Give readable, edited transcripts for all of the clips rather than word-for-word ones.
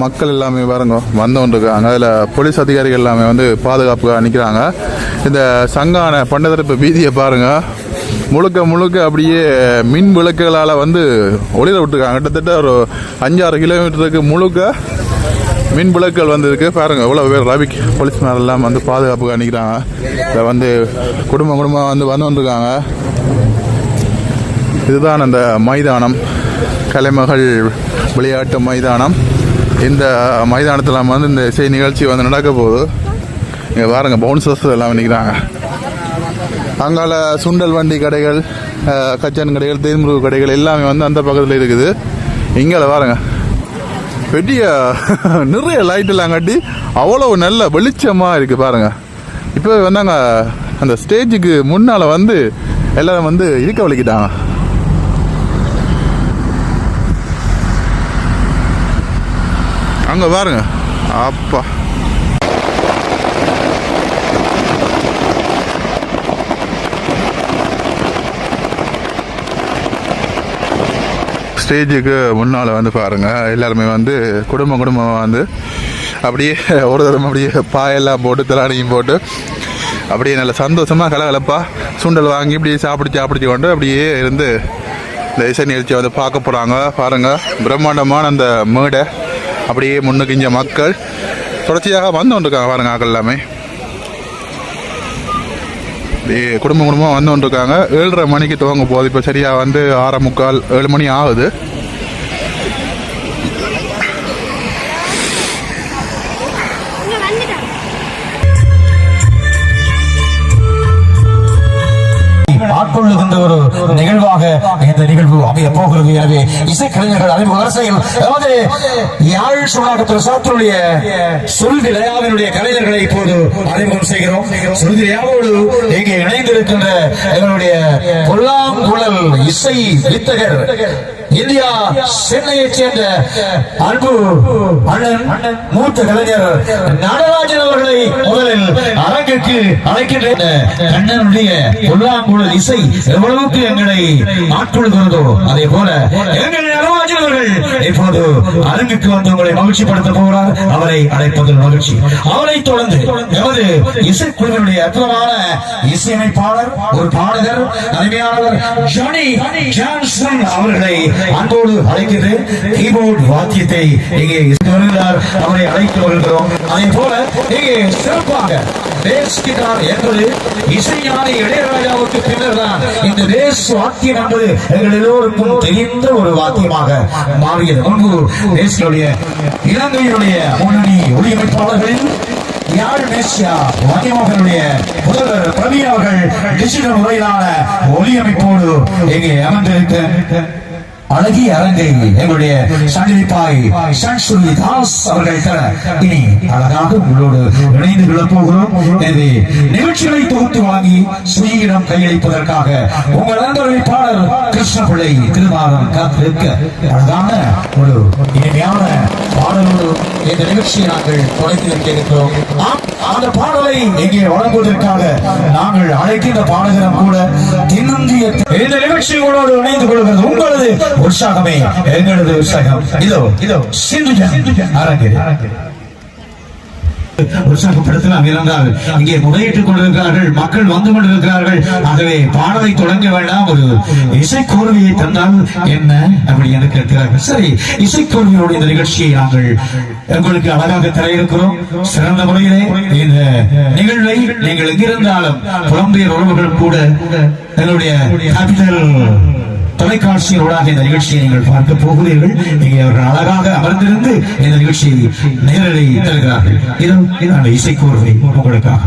மக்கள் எல்லாமே பாருங்க வந்து கொண்டிருக்காங்க. அதில் போலீஸ் அதிகாரிகள் எல்லாமே வந்து பாதுகாப்புக்காக நிற்கிறாங்க. இந்த சங்கான பண்டதரப்பு வீதியை பாருங்க, முழுக்க முழுக்க அப்படியே மின் விளக்குகளால் வந்து ஒளிர விட்டுருக்காங்க. கிட்டத்தட்ட ஒரு 5-6 கிலோமீட்டருக்கு முழுக்க மின் விளக்குகள் வந்து இருக்கு பாருங்க. இவ்வளோ பேர் ரவிக் போலீஸ் மேலாம் வந்து பாதுகாப்புக்காக நிற்கிறாங்க. இதை வந்து குடும்பம் வந்து வந்துருக்காங்க. இதுதான் அந்த மைதானம், கலைமகள் விளையாட்டு மைதானம். இந்த மைதானத்தில் வந்து இந்த இசை நிகழ்ச்சி வந்து நடக்க போகுது. இங்கே பாருங்க பவுன்சர்ஸ் எல்லாம் நிற்கிறாங்க. அங்கால சுண்டல் வண்டி கடைகள், கச்சன் கடைகள், தேன்முருகு கடைகள் எல்லாமே வந்து அந்த பக்கத்தில் இருக்குது. இங்கே பாருங்க பெரிய நிறைய லைட் எல்லாம் கட்டி அவ்வளவு நல்ல வெளிச்சமாக இருக்குது பாருங்க. இப்போ வந்தாங்க அந்த ஸ்டேஜுக்கு முன்னால் வந்து எல்லாரும் வந்து இருக்க வலிக்கிட்டாங்க. அங்கே பாருங்க அப்பா, ஸ்டேஜுக்கு முன்னால் வந்து பாருங்கள் எல்லாருமே வந்து குடும்பமாக வந்து அப்படியே ஒரு தரம் அப்படியே பாயெல்லாம் போட்டு திராணியும் போட்டு அப்படியே நல்ல சந்தோஷமாக கலகலப்பாக சுண்டல் வாங்கி இப்படியே சாப்பிட்டு கொண்டு அப்படியே இருந்து இந்த இசை நிகழ்ச்சியை வந்து பார்க்க போகிறாங்க. பாருங்கள் பிரம்மாண்டமான அந்த மேடை, அப்படியே முன்னுக்கு இஞ்ச மக்கள் தொடர்ச்சியாக வந்து கொண்டிருக்காங்க. பாருங்க ஆக்கள் எல்லாமே குடும்பமாக வந்து கொண்டிருக்காங்க. 7:30 மணிக்கு துவங்க போகுது. இப்போ சரியாக வந்து 6:45 7 மணி ஆகுது. ஆட்கொள்ளுகின்ற ஒரு நிகழ்வாக இந்த நிகழ்வு அமைய போகிறது. எனவே இசைக்கலைஞர்கள் அறிமுக வரிசையில் அதாவது யாழ் சுழாக்கத்தில் சாத்தனுடைய சொல்விளையாவினுடைய கலைஞர்களை இப்போது அறிமுகம் செய்கிறோம். சொல்விளையாவோடு இங்கே இணைந்திருக்கின்ற எங்களுடைய பொல்லாங்குழல் இசை வித்தகர் இந்தியா சென்னையைச் சேர்ந்த அன்பு அண்ணன் மூத்த கலைஞர் நடராஜன் அவர்களை முதலில் அரங்குக்கு அழைக்கின்ற கண்ணனுடைய பொல்லாங்குழல் இசை எவ்வளவுக்கு எங்களை ஆட்கொள்கிறதோ அதே போல எங்கள் நடராஜன் அவர்கள் இப்போது அரங்குக்கு வந்து உங்களை மகிழ்ச்சிப்படுத்த போகிறார். அவரை அழைப்பதில் மகிழ்ச்சி. அவரை தொடர்ந்து எமது இசைக்குழுவினுடைய அற்புதமான இசையமைப்பாளர், ஒரு பாடகர், அருமையானவர் ஜானி ஜான்சன் அவர்களை அன்போடு அழைக்கிறேன். கீபோர்டு வாத்தியத்தை இங்கே வருகிறார், அவரை அழைத்து வருகிறோம். அதே போல இங்கே சிறப்பாக பேஸ் கிட்டார் என்பது இசைஞானி இளையராஜாவுக்கு பின்னர் தான் இந்த பேஸ் வாத்தியம் என்பது எங்கள் எல்லோருக்கும் தெரிந்த ஒரு வாத்தியமாக மாறியது. முன்பு பேஸ்களுடைய இலங்கையினுடைய முன்னணி ஒளியமைப்பாளர்களில் யாழ் மேசியா வாத்தியமோகனுடைய முதல்வர் பிரவீன் அவர்கள் டிஜிட்டல் முறையிலான ஒளியமைப்போடு இங்கே அமர்ந்திருக்க அழகிய அரங்கை எங்களுடைய சண்டிப்பாய் சன்சுரி தாஸ் அவர்கள் தர இனி அழகாக உங்களோடு இணைந்து கொள்ளப் போகிறோம். எனவே நிகழ்ச்சிகளை தொகுத்து வாங்கி சுயிடம் கையளிப்பதற்காக உங்கள் அன்பறிவிப்பாளர் கிருஷ்ணபிள்ளை திருமாவளவன் காத்திருக்க அழகான ஒரு இனிமையான பாடலோடு இந்த நிகழ்ச்சியை நாங்கள் தொடங்கி இருக்கிறோம். அந்த பாடலை இங்கே வழங்குவதற்காக நாங்கள் அழைக்கின்ற பாடகரும் கூட தென்னிந்திய இந்த நிகழ்ச்சிகளோடு இணைந்து கொள்கிறது உங்களது உற்சாகமே எங்களது உற்சாகம். இதோ சிந்து அரங்கு உற்சாகப்படுத்தலாம். இருந்தால் இங்கே முறையிட்டுக் கொண்டிருக்கிறார்கள், மக்கள் வந்து கொண்டிருக்கிறார்கள். ஆகவே பாடலை தொடங்க வேண்டாம், ஒரு இசைக்கோர்வையை தந்தால் என்ன அப்படி என்று கேட்கிறார்கள். சரி, இசைக்கோர்வையோடு இந்த நிகழ்ச்சியை நாங்கள் உங்களுக்கு அழகாக தர இருக்கிறோம். சிறந்த முறையிலே இந்த நிகழ்வை நீங்கள் எங்கிருந்தாலும் புலம்பெயர் உறவுகள் கூட எங்களுடைய கேபிட்டல் தொலைக்காட்சியோடாக இந்த நிகழ்ச்சியை நீங்கள் பார்க்க போகிறீர்கள். இங்கே அவர்கள் அழகாக அமர்ந்திருந்து இந்த நிகழ்ச்சியை நேரலை தருகிறார்கள். இது அந்த இசைக்கோர்வை உங்களுக்காக.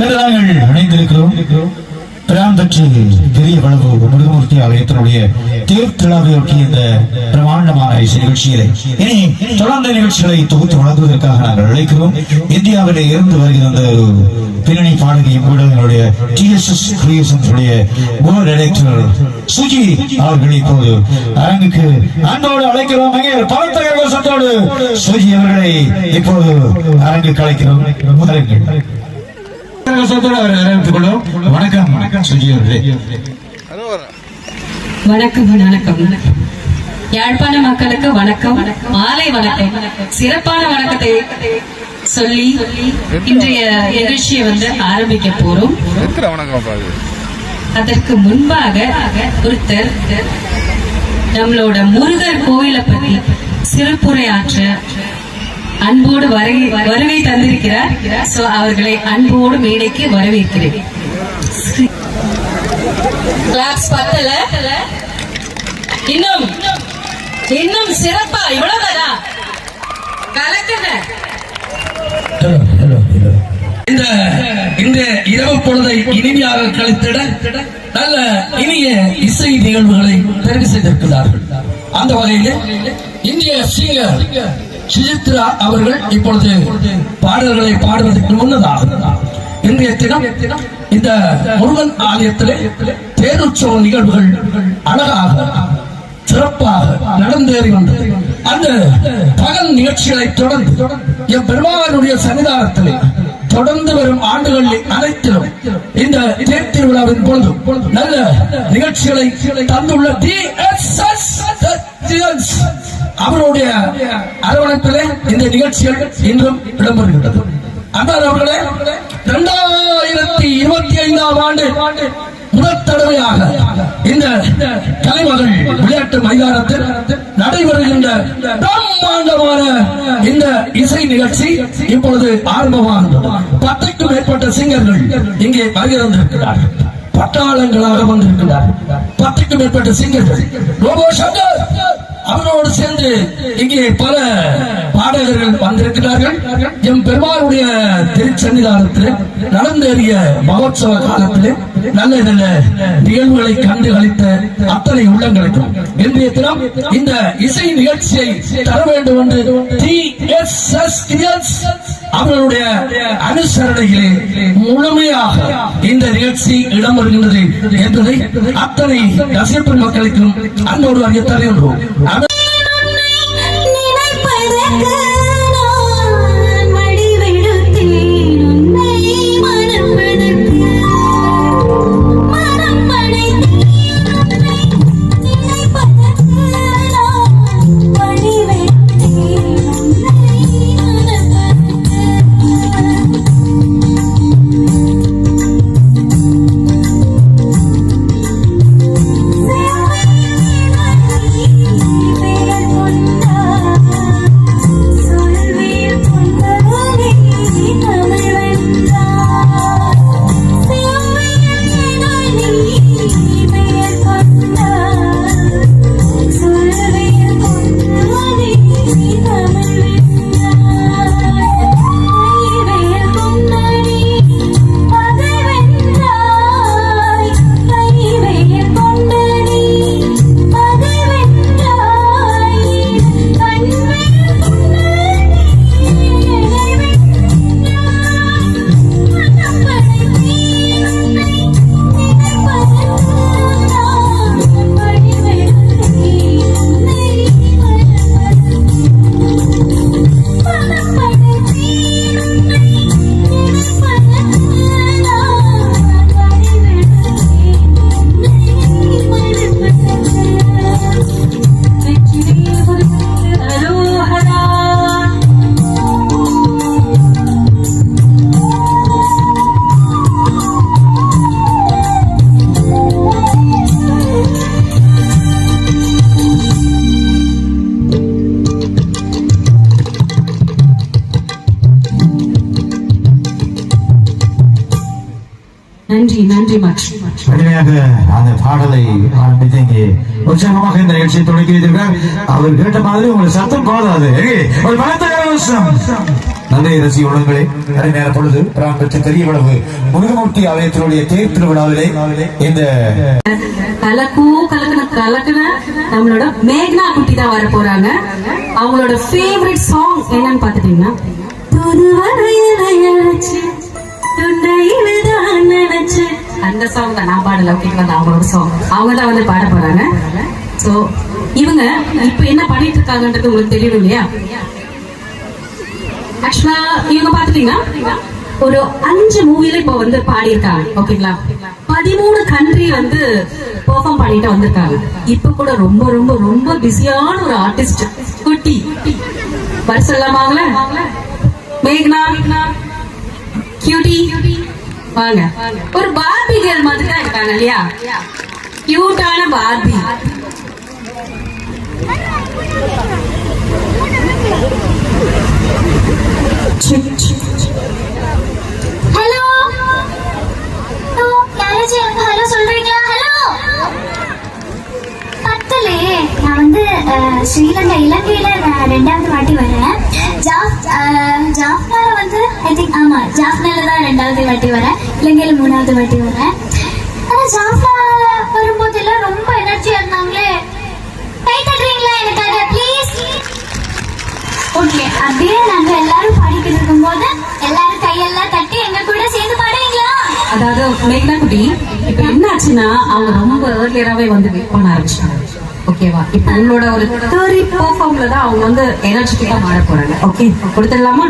இன்று நாங்கள் இணைந்திருக்கிறோம் பிராம்பற்றி பெரிய வளவு முருகமூர்த்தி ஆலயத்தினுடைய தேர் திருவிழாவையொட்டி இந்த பிரமாண்டமான இசை நிகழ்ச்சியிலே இனி தொடர்ந்த நிகழ்ச்சிகளை தொகுத்து வழங்குவதற்காக நாங்கள் அழைக்கிறோம். இந்தியாவிலே இருந்து வருகிற ஒரு பின்னணி பாடகியும் கூட எங்களுடைய TSS கிரியேஷன்ஸுடைய போர்டு டைரக்டர் சுஜி அவர்கள் இப்போது அரங்குக்கு அன்போடு அழைக்கிறோம். அங்கே பலத்த கரகோஷத்தோடு சுஜி அவர்களை இப்போது அரங்குக்கு அழைக்கிறோம். வணக்கம் சுஜி அவர்களே. வணக்கம் வணக்கம். யாழ்ப்பாண மக்களுக்கு வணக்கம், மாலை வணக்கம். சிறப்பான வணக்கத்தை சொல்லி இன்றைய நிகழ்ச்சியை ஆரம்பிக்க போறோம். அதற்கு முன்பாக ஒருத்தர் நம்மளோட முருகர் கோயிலை பத்தி சிறப்புரையாற்ற அன்போடு வருகை தந்திருக்கிறார். சோ அவர்களை அன்போடு மேடைக்கு வரவேற்கிறேன். கிளாப்ஸ் பத்தல, இன்னும் இன்னும் சிறப்பா இவ்வளவுதான் கலக்குங்க. இந்த இரவு பொழுதை இனிமையாக கழித்திட நல்ல இனிய இசை நிகழ்வுகளை தெரிவு செய்திருக்கிறார்கள். அந்த வகையில் இந்திய சிங்கர் சுஜித்ரா அவர்கள் இப்பொழுது பாடல்களை பாடுவதற்கு முன்னதாக இன்றைய தினம் இந்த முருகன் ஆலயத்திலே தேருற்சவ நிகழ்வுகள் அழகாக சிறப்பாக நடந்தேறி வந்தது. அந்த பகல் நிகழ்ச்சிகளை தொடர்ந்து என் பெருமானுடைய சன்னிதானத்திலே தொடர்ந்து வரும் ஆண்டுகளில் அனைத்திலும் இந்த தேர் திருவிழாவின் பொழுது நல்ல நிகழ்ச்சிகளை தந்துள்ள அவருடைய அரவணைப்பிலே இந்த நிகழ்ச்சிகள் இன்றும் இடம்பெறுகின்றது. அன்றார் அவர்களே, 2025ஆம் ஆண்டு முதல் தடவையாக இந்த கலைமகள் விளையாட்டு மைதானத்தில் நடைபெறுகின்ற பிரம்மாண்டமான இந்த இசை நிகழ்ச்சி இப்பொழுது ஆரம்பமாகின்றது. 10க்கும் மேற்பட்ட சிங்கர்கள் இங்கே வருகிறார்கள். பட்டாளங்களாக வந்திருக்கிறார்கள். 10க்கும் மேற்பட்ட சிங்கர்கள். ரோபோ சங்கர் அவரோடு சேர்ந்து இங்கே பல பாடகர்கள் வந்திருக்கிறார்கள். எம் பெருமாளுடைய திருச்சன்னிதானத்தில் நடந்தேறிய மகோத்சவ காலத்திலே நல்ல நல்ல நிகழ்வுகளை கண்டு களித்த அத்தனை உள்ளங்களுக்கும் இன்றைய தினம் இந்த இசை நிகழ்ச்சியை தர வேண்டும் என்று TSS அவர்களுடைய அனுசரணையிலே முழுமையாக இந்த நிகழ்ச்சி இடம்பெறுகின்றது என்பதை அத்தனை ரசிகப் மக்களுக்கும் அன்போடு அறிய தருகின்றோம். Baby நன்றி நன்றி மச் வலிமையாக அந்த பாடலை ஆரம்பித்து இங்கே உற்சாகமாக இந்த நிகழ்ச்சியை தொடங்கி வைத்திருக்கிறார். அவர் கேட்ட மாதிரி உங்களுக்கு சத்தம் போதாது. ஒரு பலத்த கரகோஷம். நன்றி ரசிக உலகங்களே. அதே நேர பொழுது பெற்ற பெரிய விளவு முருகமூர்த்தி ஆலயத்தினுடைய தேர் திருவிழாவிலே இந்த கலக்குன நம்மளோட மேக்னா குட்டி தான் வர போறாங்க. அவங்களோட ஃபேவரட் சாங் என்னன்னு பாத்துட்டீங்கன்னா அந்த சாங் தான் நான் பாடல. அவங்களோட சாங் அவங்க தான் வந்து பாட போறாங்க. சோ இவங்க இப்ப என்ன பண்ணிட்டு இருக்காங்கன்றது உங்களுக்கு தெரியும் இல்லையா? ஆக்சுவலா இவங்க பாத்துட்டீங்கன்னா ஒரு 5 மூவில இப்ப வந்து பாடியிருக்காங்க. ஓகேங்களா? 13 கண்ட்ரி வந்து பெர்ஃபார்ம் பண்ணிட்டு வந்திருக்காங்க. இப்ப கூட ரொம்ப ரொம்ப ரொம்ப பிஸியான ஒரு ஆர்டிஸ்ட் குட்டி வர சொல்லாமாங்களே. மேக்னா கியூட்டி வாங்க. ஒரு பார்பி கேர்ள் மாதிரி தான் இருக்காங்க இல்லையா? கியூட்டான பார்பி. ஹலோ யாராச்சும் எனக்கு ஹலோ சொல்றீங்களா? ஹலோ பத்தலே. நான் வந்து ஸ்ரீலங்கா இலங்கையில நான் 2வது வாட்டி வரேன். ஜாஃப்னால வந்து ஐ திங்க் ஆமா ஜாஃப்னால தான் 2வது வாட்டி வரேன். இலங்கையில 3வது வாட்டி வரேன். ஆனா ஜாஃப்னால வரும்போது எல்லாம் ரொம்ப எனர்ஜியா இருந்தாங்களே. கை தட்டுறீங்களா எனக்காக ப்ளீஸ்? ஓகே, அப்படியே நாங்க எல்லாரும் பாடிக்கிட்டு இருக்கும்போது எல்லாரும் கையெல்லாம் தட்டி எங்க கூட சேர்ந்து பாடுவீங்களா? அதாவது மேக்னா குட்டி இப்ப என்ன ஆச்சுன்னா அவங்க ரொம்ப ஏர்லியராவே வந்து வெயிட் பண்ண ஆரம்பிச்சாங்க. ஓகேவா? இப்ப உங்களோட ஒரு 30 பெர்ஃபார்ம்ல தான் அவங்க வந்து எனர்ஜெட்டிக்கா மாற போறாங்க. ஓகே, கொடுத்துடலாமா?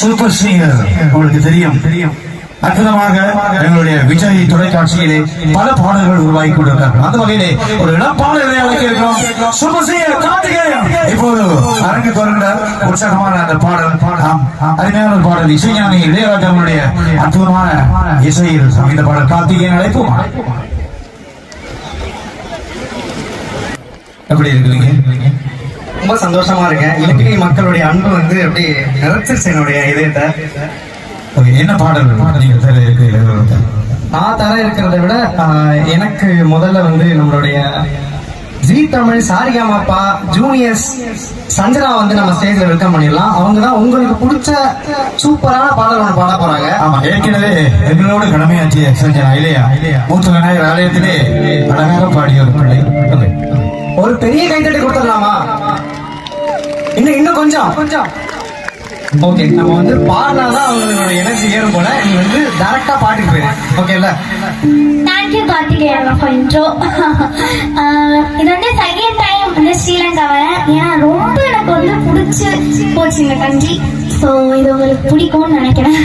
சூப்பர் சிங்கர் உங்களுக்கு தெரியும் அற்புதமாக எங்களுடைய விஜய் தொலைக்காட்சியிலே பல பாடல்கள் உருவாக்கி கொண்டிருக்கிறார்கள். அந்த வகையிலே ஒரு இளம் பாடல்களை அழைக்க இருக்கிறோம். சூப்பர் சிங்கர் கார்த்திகேயன் இப்போது அரங்கு தொடர்கிறார். உற்சாகமான அந்த பாடல் அருமையான ஒரு பாடல் இசைஞானி இளையராஜாவுடைய அற்புதமான இசையில் இந்த பாடல் கார்த்திகேயன் அழைப்போம். எப்படி இருக்கிறீங்க? ரொம்ப சந்தோஷமா இருக்கேன். இலக்கிய மக்களுடைய அன்பு வந்து அப்படி நிறைச்சிருச்சு என்னுடைய இதயத்தை. என்ன பாடல் நீங்க நான் தர இருக்கிறத விட எனக்கு முதல்ல வந்து நம்மளுடைய ஜி தமிழ் சாரிகாமாப்பா ஜூனியர்ஸ் சஞ்சனா வந்து நம்ம ஸ்டேஜ்ல வெல்கம் பண்ணிடலாம். அவங்க தான் உங்களுக்கு பிடிச்ச சூப்பரான பாடல் ஒன்று பாட போறாங்க. ஆமா, ஏற்கனவே எங்களோட கடமையாற்றிய சஞ்சனா இல்லையா? மூத்த விநாயகர் ஆலயத்திலே அழகாக பாடிய ஒரு பிள்ளை. ஒரு பெரிய கைத்தட்டி கொடுத்துடலாமா? இன்னும் கொஞ்சம் ஓகே. நம்ம வந்து பாடினாதான் அவங்களோட எனர்ஜி ஏறும் போல. நீ வந்து டைரக்டா பாட்டுக்கு போயிரு. ஓகேல? Thank you Karthikeyan for intro. இது வந்து செகண்ட் டைம் வந்து ஸ்ரீலங்கா வரேன். ஏன்னா ரொம்ப எனக்கு வந்து பிடிச்சி போச்சு இந்த கண்ட்ரி. ஸோ இது உங்களுக்கு பிடிக்கும்னு நினைக்கிறேன்.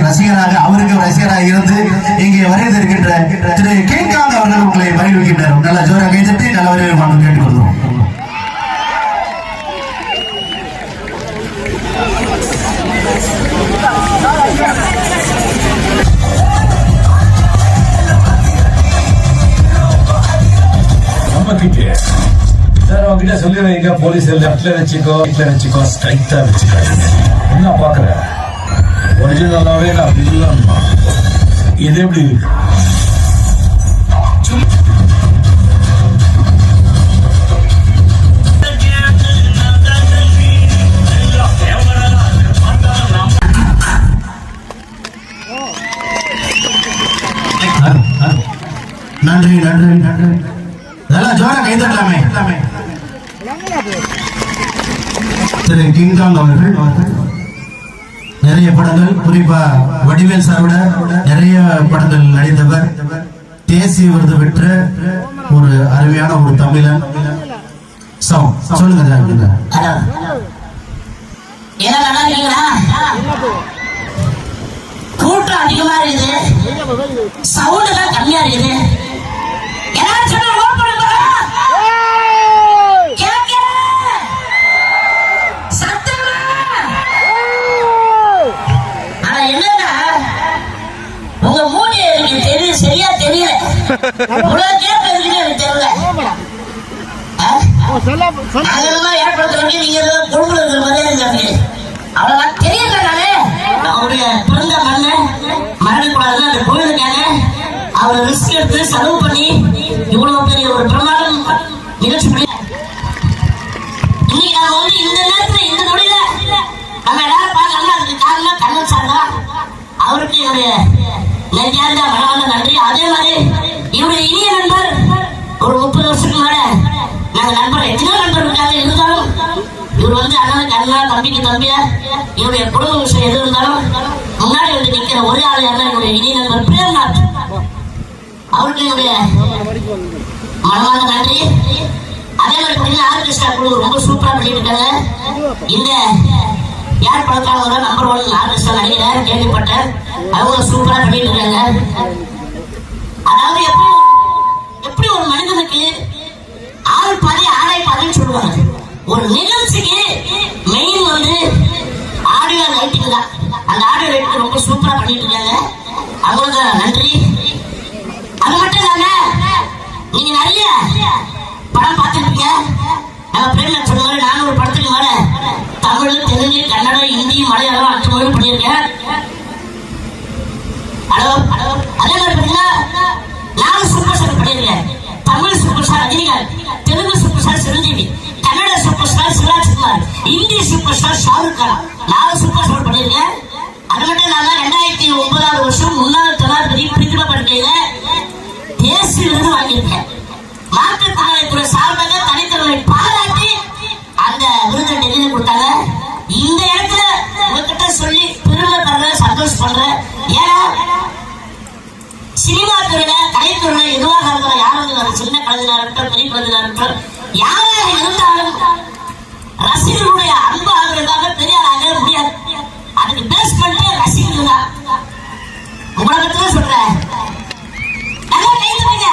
ரசிகனாக அவருக்கு ரசிகராக இருந்து இங்கே வரைந்திருக்கின்ற திரு கிங்காங் அவர்கள் உங்களை மகிழ்விக்கின்றார். நல்ல ஜோரா கைதட்டி நல்ல வரவேற்பு கேட்டுக்கொள்கிறோம். சார் அவங்ககிட்ட சொல்லி வைங்க, போலீஸ் லெப்ட்ல வச்சுக்கோ ஸ்ட்ரைட்டா வச்சுக்காதீங்க. என்ன பாக்குற ஒரிஜினலாவே நான் இது எப்படி இருக்கு? நன்றி நன்றி நன்றி. நல்லா ஜோரா கைதட்டலாமே. திரு கிங்காங் அவர்கள் நிறைய படங்கள், குறிப்பா வடிவேல் சாரோட நிறைய படங்கள் நடித்தவர், தேசிய விருது பெற்ற ஒரு அருமையான ஒரு தமிழன். சொல்லுங்க. கூட்டம் அதிகமா இருக்குது, சவுண்ட் எல்லாம் கம்மியா இருக்குது. எல்லாரும் சொன்னா நோட் பண்ணுங்க. உங்க மூடி எனக்கு தெரியும், சரியா தெரியல. ஏற்படுத்துறீங்க நீங்க குடும்பம் இருக்கிற மாதிரியே அவ்வளவுதான் தெரியல. நானே அவருடைய பிறந்த மண்ண மறக்கக்கூடாதுன்னு அந்த கோயிலுக்காக அவர் ரிஸ்க் எடுத்து செலவு பண்ணி இவ்வளவு பெரிய ஒரு பிரமாதம் நிகழ்ச்சி பண்ணி இன்னைக்கு நாம வந்து இந்த நேரத்துல இந்த நொடியில நம்ம எல்லாரும் பார்க்கறோம்னா அதுக்கு காரணம் கண்ணன் சார் தான். அவருக்கு ஒரு நெஞ்சார்ந்த மனமார்ந்த நன்றி. அதே மாதிரி இவருடைய இனிய நண்பர் ஒரு 30 வருஷத்துக்கு மேல நாங்க நண்பர் எத்தனையோ நண்பர் இருக்காங்க. இருந்தாலும் இவர் வந்து அண்ணனுக்கு அண்ணா, தம்பிக்கு தம்பியா இவருடைய குடும்ப விஷயம் எது இருந்தாலும் முன்னாடி வந்து நிக்கிற ஒரே ஆள் யாருன்னா என்னுடைய இனிய நண்பர் பிரேம்நாத். அவருக்கு என்னுடைய மனமார்ந்த நன்றி. அதே மாதிரி பார்த்தீங்கன்னா ஆர்கெஸ்ட்ரா குழு ரொம்ப சூப்பரா பண்ணிட்டு இருக்காங்க. இந்த யார் படத்தாளர் நம்பர் 1 ஆர்கெஸ்ட்ரா நடிகர் கேள்விப்பட்டேன். அவங்க சூப்பரா பண்ணிட்டு இருக்காங்க. அதாவது எப்படி ஒரு மனிதனுக்கு ஆள் பாதி ஆடை பாதின்னு சொல்லுவாங்க. ஒரு நிகழ்ச்சிக்கு மெயின் வந்து ஆடியோ லைட்டிங் தான். அந்த ஆடியோ லைட்டிங் ரொம்ப சூப்பரா பண்ணிட்டு இருக்காங்க, அவங்களுக்கு நன்றி. அது மட்டும் இல்லாம நீங்க நிறைய படம் பார்த்துருப்பீங்க. நம்ம பிரேமன் சொன்ன மாதிரி நான் ஒரு படத்துக்கு மேல தமிழ், தெலுங்கு, கன்னடம், ஹிந்தி, மலையாளம் 8 மொழி பண்ணியிருக்கேன். அதே மாதிரி பாத்தீங்கன்னா 4 சூப்பர் ஸ்டார் பண்ணியிருக்கேன். Tamil super star Rajinikanth, Telugu super star Chiranjeevi, Kannada super star Shivarajkumar, Hindi super star Shahrukh Khan, 4 super star பண்ணியிருக்கேன். அது மட்டும் இல்லாம 2009 வருஷம் முன்னாள் ஜனாதிபதி பிரித்திபா படுக்கையில தேசிய விருது வாங்கியிருக்கேன். மாற்றுத்திறனாளித்துறை சார்பாக தனித்திறனை பாராட்டி அந்த விருதை டெல்லியில கொடுத்தாங்க. இந்த இடத்துல உங்ககிட்ட சொல்லி பெருமை தர சந்தோஷப்படுறேன். ஏன்னா சினிமா துறையில, கலைத்துறையில எதுவாக இருந்தாலும் யாரும் சின்ன கலைஞராக இருக்கட்டும், பெரிய கலைஞராக இருக்கட்டும், யாராக இருந்தாலும் ரசிகர்களுடைய அன்பு ஆகிறதுக்காக பெரிய ஆக முடியாது. அதுக்கு பேஸ் பண்ணிட்டு ரசிகர்கள் தான். உலகத்துல சொல்றேன், நல்லா கைதுங்க.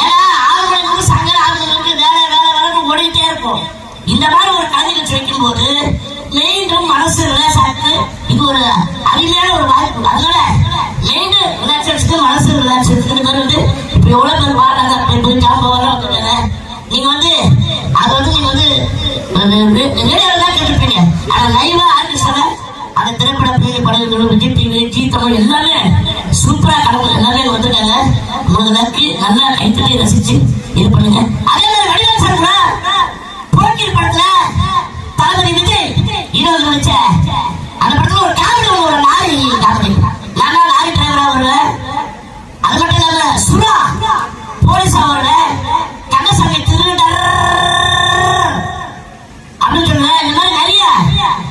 ஏன்னா 6 மணி நேரம் சாயங்காலம் 6 மணி நேரத்துக்கு வேலை ஓடிட்டே இருக்கும். இந்த மாதிரி ஒரு கலை நிகழ்ச்சி வைக்கும் போது மீண்டும் மனசு ரிலாக்ஸ் ஆகுது. இது ஒரு அருமையான ஒரு வாய்ப்பு. அதனால மீண்டும் ரிலாக்ஸேஷனுக்கு மனசு ரிலாக்ஸேஷனுக்கு வந்து இப்ப எவ்வளவு பேர் வாடுறாங்க, போய் ஜாம்பவெல்லாம் வந்துட்டாங்க. நீங்க வந்து அதை வந்து நீங்க வந்து ரேடியோல தான் கேட்டிருப்பீங்க. ஆனா லைவா ஆர்கெஸ்ட்ரா அந்த திரைப்பட பின்னணி படங்கள், விஜய் டிவி, ஜி தமிழ் எல்லாமே சூப்பரா கடவுள் எல்லாமே வந்துட்டாங்க. உங்களுக்கு நன்றி. நல்லா கைத்தட்டி ரசிச்சு இது பண்ணுங்க. அதே மாதிரி வடிவம் சார் போக்கில் படத்துல தளபதி விஜய் ஹீரோ நடிச்ச அந்த படத்துல ஒரு காமெடி, ஒரு லாரி காமெடி, நான் லாரி டிரைவரா வருவேன். அது மட்டும் இல்லாம சுரா போலீஸா வருவேன். கண்ணசாமி திருடர் அப்படின்னு சொல்லுவேன். இந்த மாதிரி நிறைய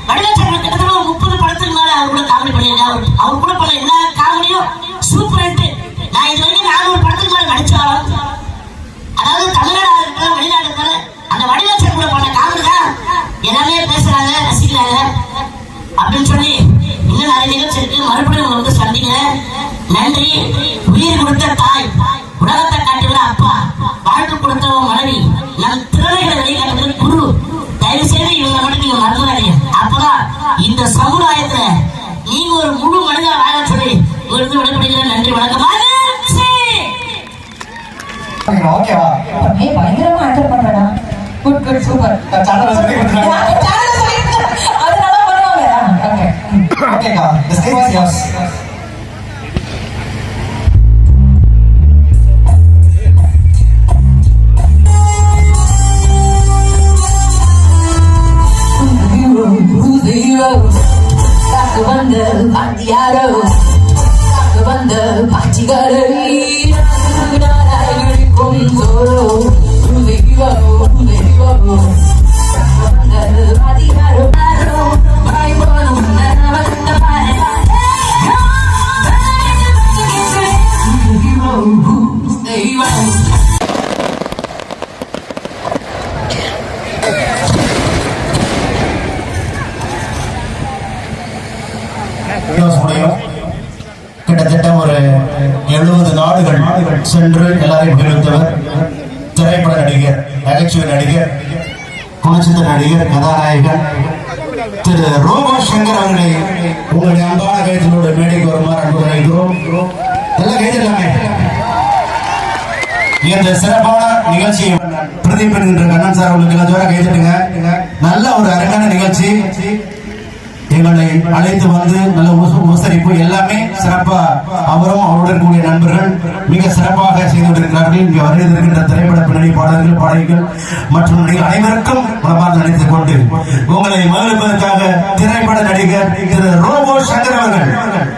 வடிவச்சக்கர கிட்டத்தட்ட 30 படத்துக்கு மேல அவர் கூட காமெடி பண்ணியிருக்காரு. அவர் கூட பண்ண எல்லா காமெடியும் சூப்பர் ஹிட். நான் இது வரைக்கும் 400 படத்துக்கு மேல நடிச்சாலும், அதாவது தமிழ்நாடு இருக்கிற வெளிநாடு இருக்கிற அந்த வடிவச்சக்கர கூட பண்ண காமெடி தான் எல்லாமே பேசுறாங்க, ரசிக்கிறாங்க அப்படின்னு சொல்லி இன்னும் நிறைய நிகழ்ச்சி இருக்கு. மறுபடியும் உங்களை வந்து சந்திங்க. நன்றி. உயிர் கொடுத்த தாய், உலகத்தை காட்டுகிற அப்பா, வாழ்க்கை கொடுத்தவன் மனைவி, நம் திறமைகளை வெளிக்காட்டுகிற குரு. தயவு செய்து இவங்க மட்டும் நீங்க மறந்துடாதீங்க. அப்பதான் இந்த சமுதாயத்துல நீங்க ஒரு முழு மனிதா வாழ சொல்லி உங்களுக்கு விடைபடுகிற. நன்றி, வணக்கம். ஓகேவா? பயங்கரமா ஆன்சர் பண்றடா. Good good super. சேனல்ல சொல்லி கொடுத்துறாங்க. அது நல்லா பண்ணுவாங்க. ஓகே ஓகேக்கா, the stage is yours. கிட்டத்தட்ட ஒரு 70 நாடுகள் சென்று எல்லாரையும் மகிழ்ந்தவர் திரைப்பட நடிகர், நகைச்சுவை நடிகர், குணச்சித்திர நடிகர், கதாநாயகன் திரு ரோபோ சங்கர் அவர்களை உங்களுடைய அன்பான கைதலோடு மேடைக்கு வருமாறு அன்பு அழைக்கிறோம். நல்லா கைதலாமே. இந்த சிறப்பான நிகழ்ச்சியை பிரதீப் என்கின்ற கண்ணன் சார் உங்களுக்கு எல்லாத்தோட கைதட்டுங்க. நல்ல ஒரு அருமையான நிகழ்ச்சி. எங்களை அழைத்து வந்து நல்ல உபசரிப்பு எல்லாமே சிறப்பா அவரும் அவருடன் கூடிய நண்பர்கள் மிக சிறப்பாக செய்து கொண்டிருக்கிறார்கள். இங்கே வருகின்ற திரைப்பட பின்னணி பாடல்கள், பாடல்கள் மற்றும் அனைவருக்கும் மனமார்ந்த நினைத்துக் கொண்டு உங்களை மகிழ்ப்பதற்காக திரைப்பட நடிகர் திரு ரோபோ சங்கர் அவர்கள்.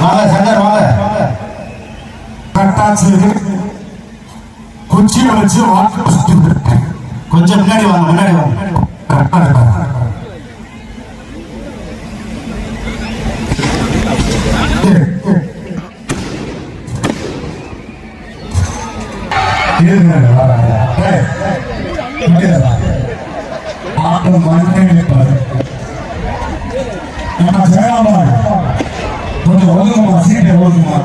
வாங்க சங்கர் வாங்க. கட்டாச்சு குச்சியை வச்சு கொஞ்சம் முன்னாடி வாங்க கொஞ்சம் ஒழுங்குமா சீட்டை ஒழுங்குமா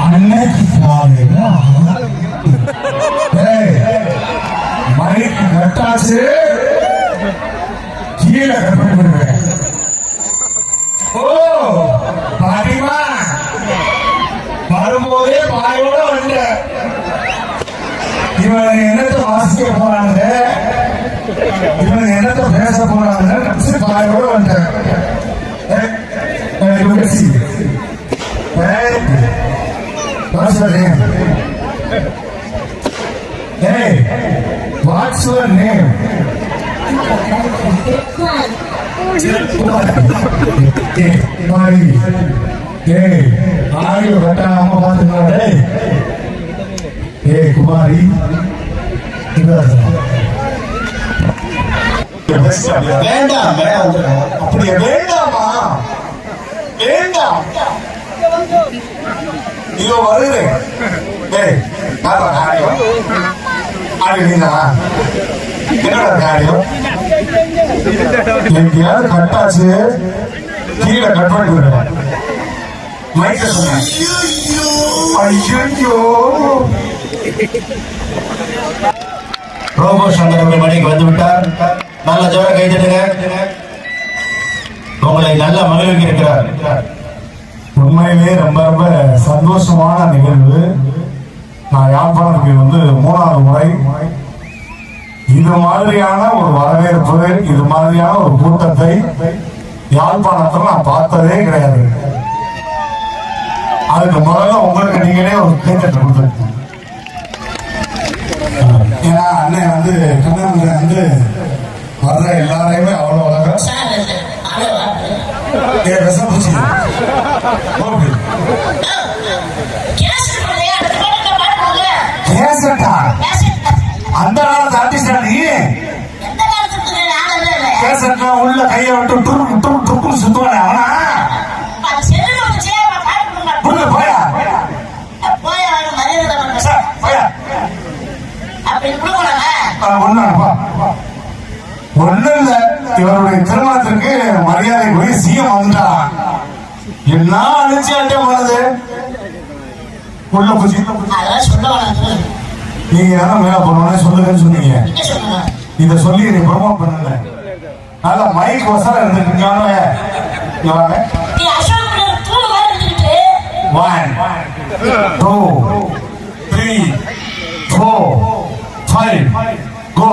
அன்னைக்கு மைக்கு கட்டாச்சு கீழே கட்டுப்படுவேன். ஓ பாட்டிமா வரும்போதே பாயோட வந்த இவன் என்னத்தை வாசிக்க போறாங்க, இவன் என்னத்தை பேச போறாங்க, பாயோட வந்த Hey, what's your name? Audio கட்டாம பாத்துக்கா. குமாரி வேண்டாம் அப்படியே வேண்டாமா வேண்டாம் இதோ வருகிறேன். என்னோட காரியம் எங்கேயாவது கட்டாச்சு கீழே கட் பண்ணி விடுறேன். மைக்க சொன்னேன். ஐயோ ரோபோ சங்கர் மணிக்கு வந்து விட்டார். நல்ல ஜோர கைதட்டுங்க. உங்களை நல்ல மகிழ்ச்சி இருக்கிறார். உண்மையிலே ரொம்ப ரொம்ப சந்தோஷமான நிகழ்வு. நான் யாழ்ப்பாணத்துக்கு வந்து 3வது முறை. இது மாதிரியான ஒரு வரவேற்பு, இது மாதிரியான ஒரு கூட்டத்தை யாழ்ப்பாணத்தில் நான் பார்த்ததே கிடையாது. அதுக்கு முதல்ல உங்களுக்கு நீங்களே ஒரு கைத்தட்டை கொடுத்துருக்கீங்க. ஏன்னா அண்ணன் வந்து கண்ணன் வந்து வர்ற எல்லாரையுமே அவ்வளோ அழகா விஷப்பூச்சி அந்த காலத்து ஆர்டிஸ்டா நீ? கேசட்னா உள்ள கையை விட்டு டுருக்கு சுத்துவானே அவனா? போயா ஒண்ணு இல்ல, இவருடைய திருமணத்திற்கு மரியாதை போய் சிஎம் வந்துட்டா. என்ன அழிச்சு அட்டை போனது உள்ள பூச்சி. நீங்க தானே மேல போனோன்னு சொல்லுங்கன்னு சொன்னீங்க. இத சொல்லி நீ ப்ரமோட் பண்ணல. நல்ல மைக் வசரம் இருந்துருக்காங்க. 1 2 3 4 5 go.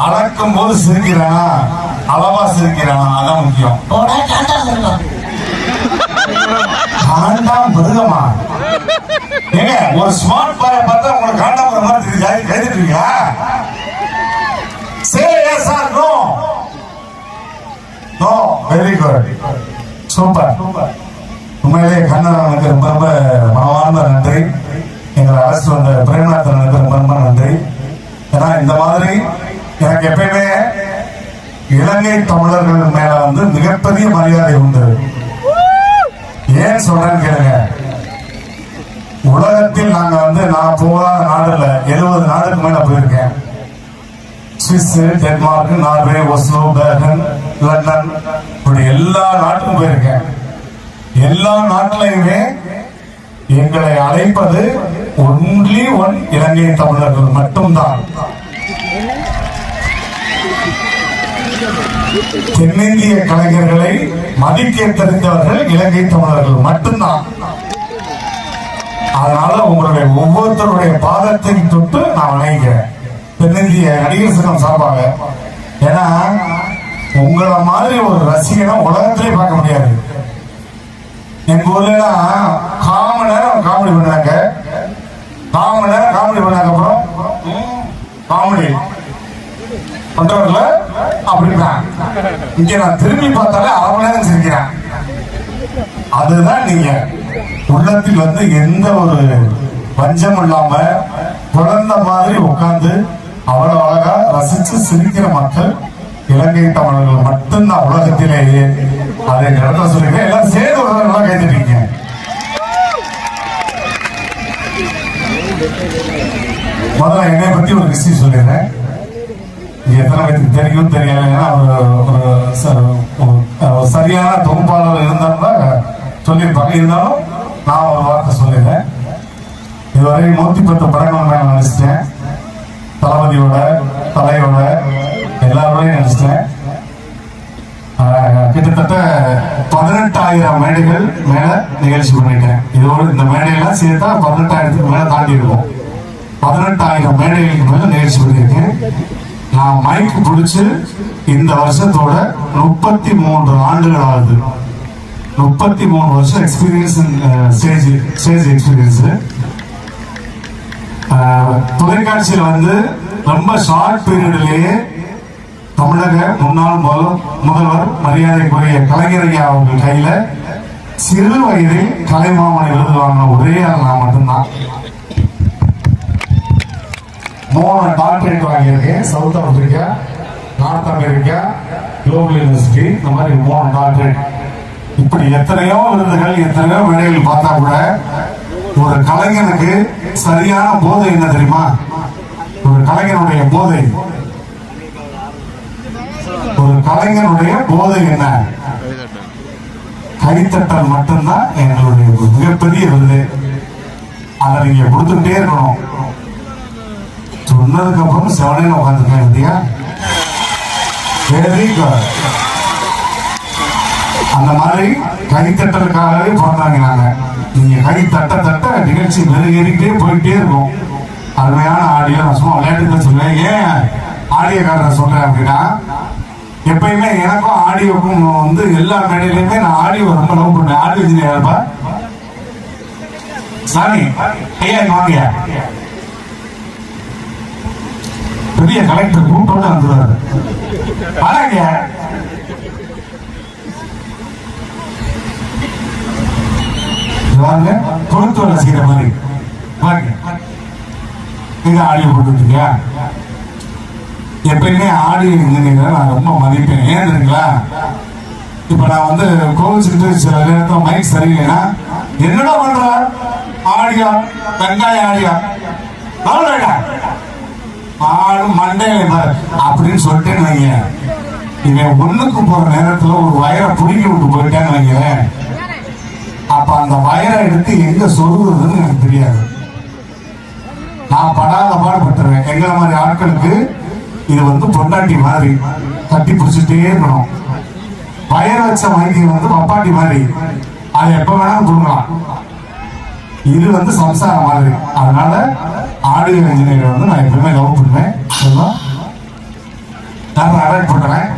அளக்கும் போது சிரிக்கிறான், அளவா சிரிக்கிறான், அதான் முக்கியம். காண்டாம் மிருகமா? ஏங்க ஒரு ஸ்மார்ட் பாய பார்த்தா உங்களுக்கு காண்டாம் மாதிரி கைதிட்டுருக்கீங்க. Say yes or no? No, very good. Super. உண்மையிலே கண்ணனுக்கு ரொம்ப ரொம்ப மனமார்ந்த நன்றி. எங்களை அரசு வந்த பிரேமநாதனுக்கு ரொம்ப ரொம்ப நன்றி. ஏன்னா இந்த மாதிரி எனக்கு எப்பயுமே இலங்கை தமிழர்கள் மேல வந்து மிகப்பெரிய மரியாதை உண்டு. ஏன் சொல்றேன்னு கேளுங்க. உலகத்தில் நாங்க வந்து நான் போகாத நாடு இல்ல, 70 நாடுக்கு மேல போயிருக்கேன். Swiss, Denmark, Norway, Oslo, Berlin, London, இப்படி எல்லா நாட்டுக்கும் போயிருக்கேன். எல்லா நாட்டிலையுமே எங்களை அழைப்பது ஒன்லி ஒன் இலங்கை தமிழர்கள் மட்டும்தான். தென்னிந்திய கலைஞர்களை மதிக்க தெரிந்தவர்கள் இலங்கை தமிழர்கள் மட்டும்தான். அதனால உங்களுடைய ஒவ்வொருத்தருடைய பாதத்தை தொட்டு நான் வணங்குகிறேன் தென்னிந்திய நடிகர் சங்கம் சார்பாக. ஏன்னா உங்களை மாதிரி ஒரு ரசிகனை உலகத்திலே பார்க்க முடியாது. எங்க ஊர்ல எல்லாம் 1/4 மணி நேரம் காமெடி பண்ணாங்க. 1/4 மணி நேரம் காமெடி பண்ணாங்க. அப்புறம் காமெடி பண்றவர்கள அப்படிதான். இங்க நான் திரும்பி பார்த்தாலே 1/2 மணி நேரம் சிரிக்கிறேன். அதுதான் நீங்க உள்ளத்தில் வந்து எந்த ஒரு பஞ்சம் இல்லாம குழந்த மாதிரி உட்கார்ந்து அவ்வளவு அழகா ரசிச்சு சிரிக்கிற மக்கள் இலங்கை தமிழர்கள் மட்டும்தான் உலகத்திலேயே. அதை நடத்த சொல்லுங்க. எல்லாம் சேர்ந்து ஒரு நல்லா கேட்டுட்டீங்க. முதல்ல என்னை பத்தி ஒரு விஷயம் சொல்லிடுறேன். எத்தனை பேருக்கு தெரியும் தெரியல. ஒரு சரியான தொகுப்பாளர் இருந்தாருன்னா சொல்லியிருப்பாங்க. இருந்தாலும் நான் ஒரு வார்த்தை சொல்லிடுறேன். இதுவரை 110 படங்கள் நான் நடிச்சிட்டேன். தளபதியோட தலையோட எல்லாரோடையும் நடிச்சிட்டேன். கிட்டத்தட்ட 18,000 மேடைகள் மேல நிகழ்ச்சி பண்ணிட்டேன். இதோடு இந்த மேடையெல்லாம் சேர்த்தா 18,000க்கு மேல தாண்டி இருக்கும். 18,000 மேடைகளுக்கு மேல நிகழ்ச்சி பண்ணியிருக்கேன். நான் மைக்கு பிடிச்சு இந்த வருஷத்தோட 33 ஆண்டுகள் ஆகுது. 33 வருஷம் எக்ஸ்பீரியன்ஸ், ஸ்டேஜ் எக்ஸ்பீரியன்ஸ். தொலைக்காட்சியில் வந்து ரொம்ப ஷார்ட் பீரியட்லேயே தமிழக முன்னாள் முதல்வர் மரியாதைக்குரிய கலைஞரையா அவர்கள் கையில சிறு வயதில் கலைமாமணி விருது வாங்கின ஒரே ஆள் நான் மட்டும்தான். 3 டாக்டரேட் வாங்கியிருக்கேன். South Africa, north America, global university, இந்த மாதிரி 3 டாக்டரேட். இப்படி எத்தனையோ விருதுகள், எத்தனையோ மேடைகள் பார்த்தா கூட ஒரு கலைஞனுக்கு சரியான போதை என்ன தெரியுமா? ஒரு கலைஞனுடைய போதை, ஒரு கலைஞனுடைய போதை என்ன? கைத்தட்டல் மட்டும்தான் எங்களுடைய மிகப்பெரிய விருது. அதை நீங்க கொடுத்துட்டே இருக்கணும். சொன்னதுக்கு அப்புறம் செவனேன்னு உட்காந்துருக்கேன் இல்லையா? Very good. அந்த மாதிரி கைத்தட்டலுக்காகவே பிறந்தாங்க நாங்க. நீங்க கை தட்ட தட்ட நிகழ்ச்சி மெருகேறிக்கிட்டே போயிட்டே இருக்கும். அருமையான ஆடியோ. நான் சும்மா விளையாட்டு சொல்லுவேன். ஏன் ஆடியோக்காரரை சொல்றேன் அப்படின்னா, எப்பயுமே எனக்கும் ஆடியோக்கும் வந்து எல்லா மேடையிலுமே நான் ஆடியோ ரொம்ப லவ் பண்ணுவேன். ஆடியோ இன்ஜினியர் சாமி ஐயா வாங்க. பெரிய கலெக்டர் கூட்டோட வந்துருவாரு. வராங்க. வாங்க, கொடுத்து வேலை செய்யற மாதிரி வாங்க. நீங்க ஆடியோ போட்டுருக்கீங்க. எப்பயுமே ஆடியோ இன்ஜினியரை நான் ரொம்ப மதிப்பேன். ஏன் தெரியுங்களா? இப்ப நான் வந்து கோவிச்சுக்கிட்டு சில நேரத்தில் மைக் சரியில்லைன்னா என்னடா பண்ற ஆடியோ, வெங்காய ஆடியோ ஆடு மண்டையில அப்படின்னு சொல்லிட்டேன்னு வைங்க. இவன் ஒண்ணுக்கு போற நேரத்துல ஒரு வயரை பிடிக்க விட்டு போயிட்டேன்னு வைங்க. அப்ப அந்த வயரை எடுத்து எங்க சொல்றதுன்னு எனக்கு தெரியாது. நான் படாத பாடுபட்டுருவேன். எங்களை மாதிரி ஆட்களுக்கு இது வந்து பொண்டாட்டி மாதிரி கட்டி பிடிச்சிட்டே இருக்கணும். வயர் வச்ச மைக்கு வந்து பப்பாட்டி மாதிரி, அதை எப்ப வேணாலும் கொடுக்கலாம். இது வந்து சம்சாரம் மாதிரி. அதனால ஆடியோ இன்ஜினியர் வந்து நான் எப்பவுமே லவ் பண்ணுவேன். சொல்லுவோம், நான் அவாய்ட் பண்றேன்.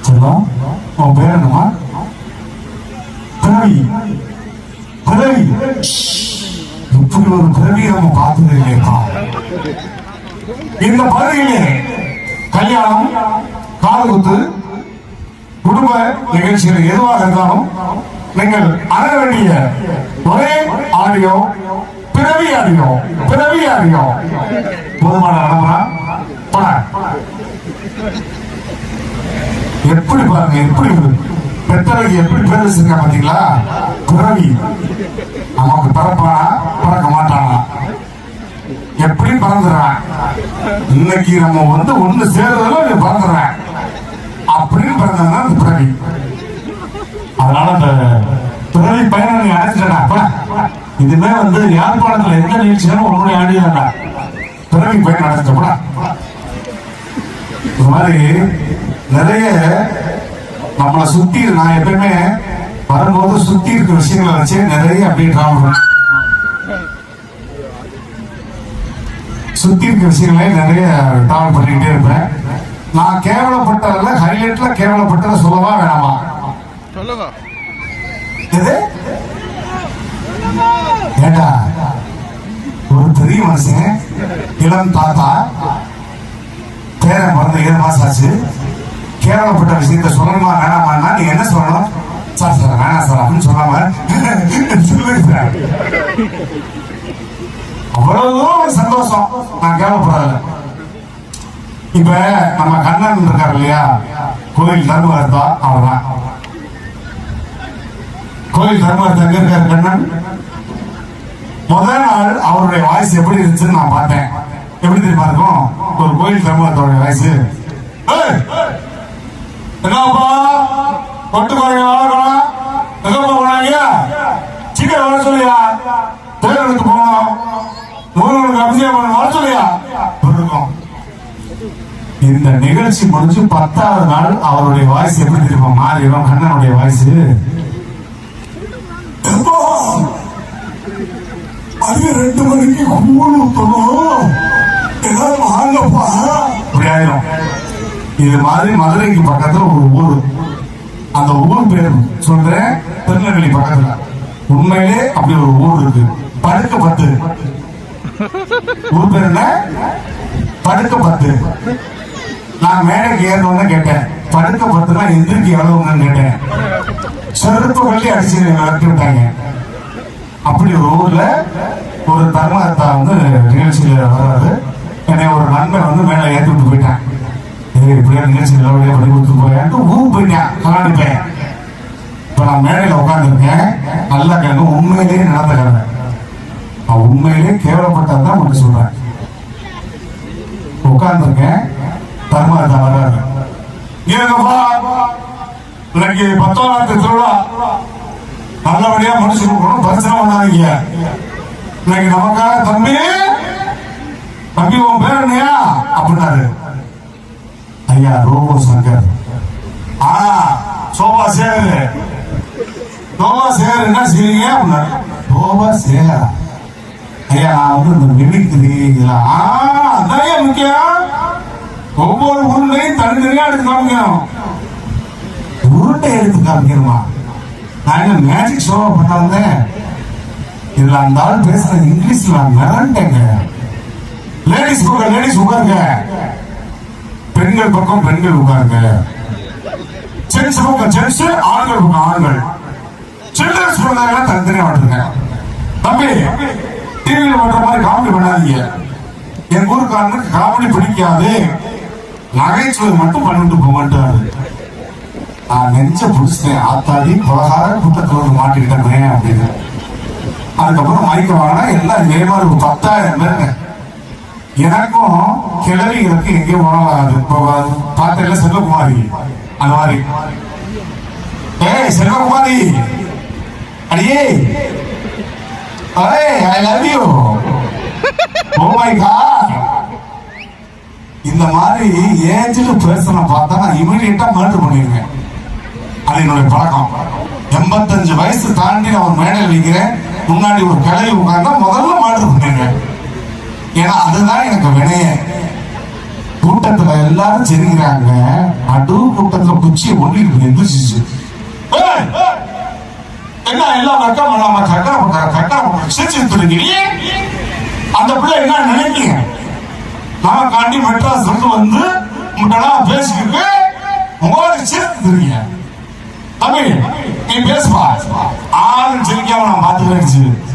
சொல்லுவோம், உன் பேர் என்னமா? பிறவி. பிறவி இப்படி ஒரு பிறவியை நம்ம பார்த்தது இல்லையா? இந்த பகுதியிலே கல்யாணம், காதுகுத்து, குடும்ப நிகழ்ச்சிகள் எதுவாக இருந்தாலும் நீங்கள் அணுக வேண்டிய ஒரே ஆடியோ பிறவி ஆடியோ. பிறவி ஆடியோ போதுமான அனுமரா எப்படி பாருங்க, எப்படி பெற்றவைக்கு எப்படி பேர் வச்சிருக்க பாத்தீங்களா? பிறவி. நமக்கு பிறப்பானா பிறக்க மாட்டானா? எப்படி பறந்துடுறான்? இன்னைக்கு நம்ம வந்து ஒண்ணு சேர்றதுல பறந்துடுறேன் அப்படின்னு பிறந்தா அந்த பிறவி. அதனால அந்த பிறவி பயணம் நீ அடைச்சிட்டா. இதுமே வந்து யாழ்ப்பாணத்துல எந்த நிகழ்ச்சியாலும் உங்களுடைய ஆடியா பிறவி பயணம் அடைச்சிட்டா. இந்த மாதிரி நிறைய நம்மளை சுத்தி, நான் எப்பயுமே வரும்போது சுத்தி இருக்கிற விஷயங்களை வச்சு நிறைய அப்படி டிராவல் சுத்தி இருக்க விஷயங்களே நிறைய டிராவல் பண்ணிக்கிட்டே இருப்பேன். நான் கேவலப்பட்டதில் ஹைலைட்ல கேவலப்பட்டதை சொல்லவா வேணாமா? எது ஏண்டா ஒரு பெரிய மனுஷன் இளம் தாத்தா பேரன் பிறந்த 7 மாசம் ஆச்சு, கேவலப்பட்ட விஷயத்த சொல்லணுமா வேணாமா? நீங்க என்ன சொல்லணும்? சார் சார் வேணாம் சார் அப்படின்னு சொல்லாம அவ்வளவு சந்தோஷம். நான் கேவலப்படாத. இப்ப நம்ம கண்ணன் இருக்காரு இல்லையா, கோயில் தர்மகர்த்தா, அவர்தான் கோயில் தர்மகர்த்தா. எங்க இருக்காரு கண்ணன்? முதல் நாள் அவருடைய வாய்ஸ் எப்படி இருந்துச்சுன்னு நான் பார்த்தேன். எப்படி தெரியுமா இருக்கும்? ஒரு கோயில் தர்மகர்த்தாவுடைய வாய்ஸ், என்னப்பா கொட்டு குறைய வளர்க்கணும், எங்கப்பா போனாங்க, சீக்கிரம் வர சொல்லியா, தேர்தலுக்கு போகணும், முருகனுக்கு அபிஷேகம் பண்ண வர சொல்லியா இருக்கும். இந்த நிகழ்ச்சி முடிஞ்சு 10வது நாள் அவருடைய வாய்ஸ் எப்படி தெரியுமா மாறிடும்? கண்ணனுடைய வாய்ஸ், அது 2 மணிக்கு கூழ் ஊத்தணும், ஏதாவது வாங்கப்பா இப்படி ஆயிரும். இது மாதிரி மதுரைக்கு பக்கத்துல ஒரு ஊர், அந்த ஊர் பேர் சொல்றேன், திருநெல்வேலி பக்கத்துல. உண்மையிலே அப்படி ஒரு ஊர் இருக்கு, படுக்கப்பத்து. ஊர் பேர் என்ன? படுக்கப்பத்து. நான் மேடைக்கு ஏறணும்னு கேட்டேன், படுக்கப்பத்துனா எந்திரிக்கு எவ்வளவுன்னு கேட்டேன். செருப்பு கல்லி அடிச்சு விரட்டி விட்டாங்க. அப்படி ஒரு ஊர்ல ஒரு தர்மகர்த்தா வந்து நிகழ்ச்சியில வர்றாரு. என்னை ஒரு நண்பன் வந்து மேல ஏற்றி விட்டு போயிட்டான். இப்படியா நிகழ்ச்சி நல்லபடியா பண்ணி கொடுத்து போயான்ட்டு ஊருக்கு போயிட்டேன், கலாடிப்பேன். இப்ப நான் மேடையில உட்காந்துருக்கேன், நல்லா கேட்க, உண்மையிலேயே நடந்த கதை. நான் உண்மையிலேயே கேவலப்பட்டதான் மட்டும் சொல்றேன். உட்காந்துருக்கேன், தர்மகர்த்தா வர்றாரு. ஏங்கப்பா இன்னைக்கு 10ஆம் திருவிழா, நல்லபடியா முடிச்சு கொடுக்கணும், பிரச்சனை பண்ணாதீங்க. இன்னைக்கு நமக்காக தம்பி தம்பி உன் பேர் என்னையா அப்படின்னாரு. ஐயா Robo Shankar. Sofa Sekar. Sofa Sekar என்ன செய்றீங்க அப்படின்னாரு. சோபா சேகரா? ஐயா நான் வந்து இந்த மிமிக்ரி இதெல்லாம் அதான் முக்கியம். ஒவ்வொரு உருண்டையும் தனித்தனியா எடுத்து காமிக்கணும். உருண்டை எடுத்து காமிக்கணுமா? நான் என்ன மேஜிக் ஷோ பண்ண வந்தேன்? இதுல அந்த ஆள் பேசுற இங்கிலீஷ்ல மிரண்டேங்க. லேடிஸ் பக்கம் லேடிஸ் உட்காருங்க, பெண்கள் பக்கம் பெண்கள் உட்காருங்க, ஜென்ஸ் பக்கம் ஜென்ஸ், ஆண்கள் பக்கம் ஆண்கள், சில்ட்ரன்ஸ் பக்கம் தனித்தனியா வந்துருங்க. தம்பி டிவியில் பண்ற மாதிரி காமெடி பண்ணாதீங்க. என் ஊருக்காரனுக்கு காமெடி பிடிக்காது, நகைச்சுவை மட்டும் பண்ணிட்டு போமாட்டாரு. நான் நெஞ்ச புடிச்சிட்டேன், ஆத்தாடி பலகார கூட்டத்தில் மாட்டிக்கிட்டேன் அப்படின்னு. அதுக்கப்புறம் மைக்க வாங்கினா எல்லாம் இதே மாதிரி ஒரு 10,000 பேருங்க. எனக்கும் கிழவிகளுக்கு எங்கேயும் உணவாது. பார்த்தேன் செல்வகுமாரி, அந்த மாதிரி செல்வகுமாரி அடியே I love you, oh my God. இந்த மாதிரி ஏஜ்ல பேசணும் பார்த்தா நான் இமீடியட்டா மர்டர் பண்ணிருக்கேன். அது என்னுடைய பழக்கம். 85 வயசு தாண்டி நான் ஒரு மேடையில் வைக்கிறேன், முன்னாடி ஒரு கிளவி உட்கார்ந்தா முதல்ல மர்டர் பண்ணிருக்கேன். ஏன்னா அதுதான் எனக்கு வினைய. கூட்டத்துல எல்லாரும் சிரிக்கிறாங்க, நடு கூட்டத்துல குச்சியை ஒன்றிட்டு எந்திரிச்சிச்சு. என்ன எல்லாம் வெக்கம் பண்ணாம கட்டா சிரிச்சு அந்த பிள்ளை என்ன நினைக்கிறீங்க? நமக்காண்டி மெட்ராஸ் வந்து முட்டா பேசிக்கிட்டு உங்களுக்கு சிரித்துறீங்க. தம்பி நீ பேசுவா, ஆளும் சிரிக்காம நான் பார்த்துக்கிட்டு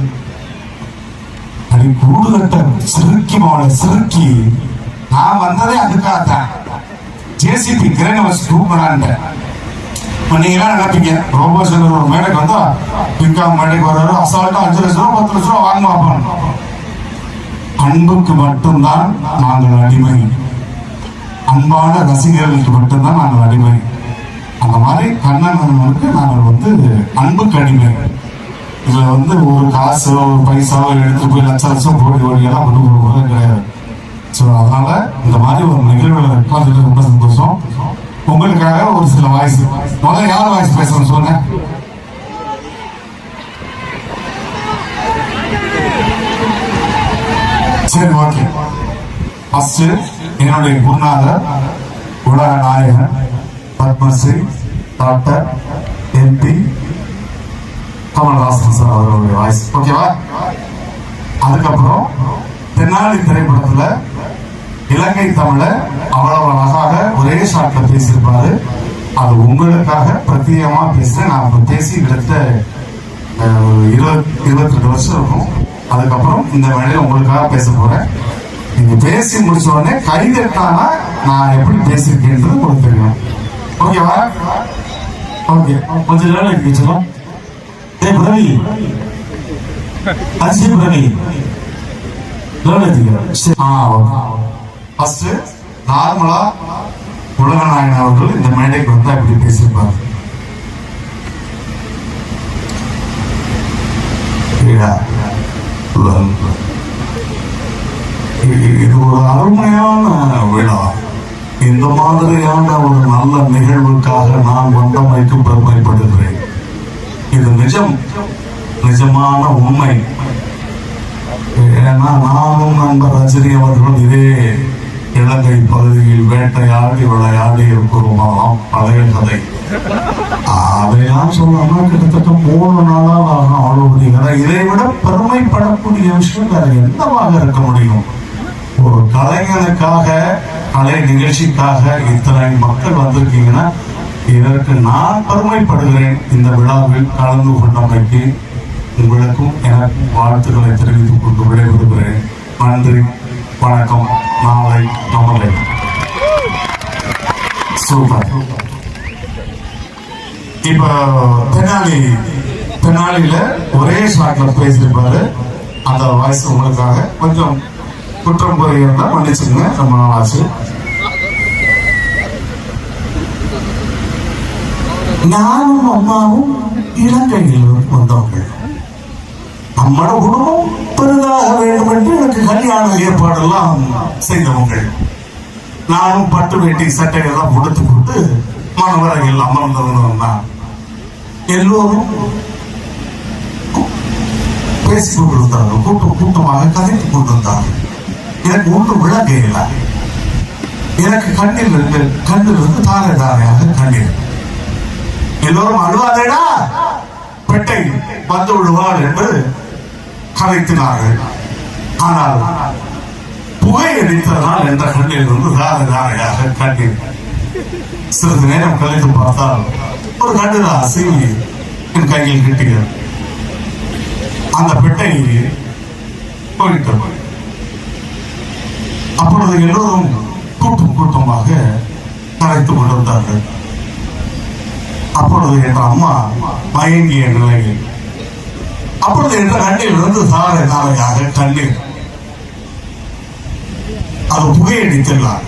அது கூடுகட்ட சிறுக்கி போல சிறுக்கி. நான் வந்ததே அதுக்காகத்தான், ஜேசிபி கிரேன் வச்சு தூக்குறான்ட்டு. இப்ப நீங்க என்ன நினைப்பீங்க? ரோபோ சங்கர் ஒரு மேடைக்கு வந்தா பிங்காம் மேடைக்கு வர்றாரு, அசால்ட்டா 5 லட்சம் ரூபா 10 லட்சம் ரூபா வாங்க பார்ப்போம். அன்புக்கு மட்டும்தான் நாங்கள் அடிமை, அன்பான ரசிகர்களுக்கு மட்டும்தான் நாங்கள் அடிமை. அந்த மாதிரி கண்ணனுக்கு நாங்கள் வந்து அன்புக்கு அடிமை. இதுல வந்து ஒரு காசோ ஒரு பைசாவோ எடுத்து போய் லட்சம் கோடி எல்லாம் கொண்டு போகிறது கிடையாது. ஸோ அதனால இந்த மாதிரி ஒரு நிகழ்வுகளை உட்காந்துட்டு ரொம்ப சந்தோஷம். உங்களுக்காக ஒரு சில வாய்ஸ், முதல்ல யார் வாய்ஸ் பேசணும் சொல்லுங்க. சரி ஓகே. ஃபர்ஸ்ட் என்னுடைய குருநாதர், உலக நாயகன், Padmashri doctor MP Kamal Haasan sir அவர்களுடைய வாய்ஸ். ஓகேவா? அதுக்கப்புறம் தென்னாலி திரைப்படத்துல இலங்கை தமிழ அவ்வளவு அழகாக ஒரே ஷாட்ல பேசியிருப்பாரு. அது உங்களுக்காக பிரத்யேகமா பேசுறேன். நான் இப்ப பேசி கிட்டத்தட்ட 22 வருஷம் இருக்கும். அதுக்கப்புறம் இந்த வேலையில உங்களுக்காக பேச போறேன். நீங்க பேசி முடிச்ச உடனே கைதட்டானா நான் எப்படி பேசியிருக்கேன்றது உங்களுக்கு தெரியும். ஓகேவா? ஓகே, கொஞ்சம் நேரம் இருக்கு வச்சுக்கலாம். பிரவி அஜி பிரவி ஃபர்ஸ்ட் நார்மலா உலகநாயகன் அவர்கள் இந்த மேடைக்கு வந்தா இப்படி பேசியிருப்பார். இது ஒரு அருமையான விழா. இந்த மாதிரியான ஒரு நல்ல நிகழ்வுக்காக நான் வந்தமைக்கு பெருமைப்படுகிறேன். இது நிஜமான உண்மை. ஏன்னா நானும் நண்பர் ரஜினி அவர்களும் இதே இலங்கை பகுதியில் வேட்டையாடி விளையாடி இருக்கிறோம். பழைய கதை. அதையெல்லாம் சொல்லணும்னா கிட்டத்தட்ட 3 நாளாக ஆகும். அவ்வளவு இதை விட பெருமைப்படக்கூடிய விஷயம் வேற என்னவாக இருக்க முடியும்? ஒரு கலைஞனுக்காக, கலை நிகழ்ச்சிக்காக இத்தனை மக்கள் வந்திருக்கீங்கன்னா இதற்கு நான் பெருமைப்படுகிறேன். இந்த விழாவில் கலந்து கொண்டமைக்கு உங்களுக்கும் எனக்கும் வாழ்த்துக்களை தெரிவித்துக் கொண்டு விடைபெறுகிறேன். நன்றி, வணக்கம். நாளை நம்மளை சூப்பர். இப்ப தென்னாலியில ஒரே ஷாட்ல பேசியிருப்பாரு. அந்த வாய்ஸ் உங்களுக்காக கொஞ்சம் குற்றம் குறையா மன்னிச்சுங்க. ரொம்ப நாள் ஆச்சு. நானும் அம்மாவும் இலங்கையில் வந்தவர்கள். நம்மளோட குடும்பம் பெரிதாக வேண்டும் என்று எனக்கு கல்யாண ஏற்பாடெல்லாம் செய்தவங்கள். நானும் பட்டு வேட்டி சட்டையெல்லாம் கொடுத்து கொண்டு மனவரையில் அமர்ந்தவங்க தான். எல்லோரும் பேசிக் கொண்டிருந்தார்கள். கூட்டமாக கதைத்துக் கொண்டிருந்தார்கள். எனக்கு ஒன்றும் விளங்க இல்லை. எனக்கு கண்ணிலிருந்து தாரை தாரையாக கண்ணீர். எல்லோரும் அழுவாதேடா, பெட்டை வந்து விடுவாள் என்று கதைத்தினார்கள். ஆனால் புகை அடித்ததனால் என்ற கண்ணிலிருந்து தாரை தாரையாக கண்ணீர். சிறிது நேரம் கழித்து பார்த்தால் ஒரு கண்டுதா சீவி என் கையில் கிட்டிய அந்த பெட்டை போயிட்டது. அப்பொழுது எல்லோரும் கூட்டமாக கரைத்துக் கொண்டிருந்தார்கள். அப்பொழுது என்ற அம்மா மயங்கிய நிலையில், அப்பொழுது என்ற கண்ணில் இருந்து தாரை தாரையாக கண்ணீர். அது புகையடித்துள்ளார்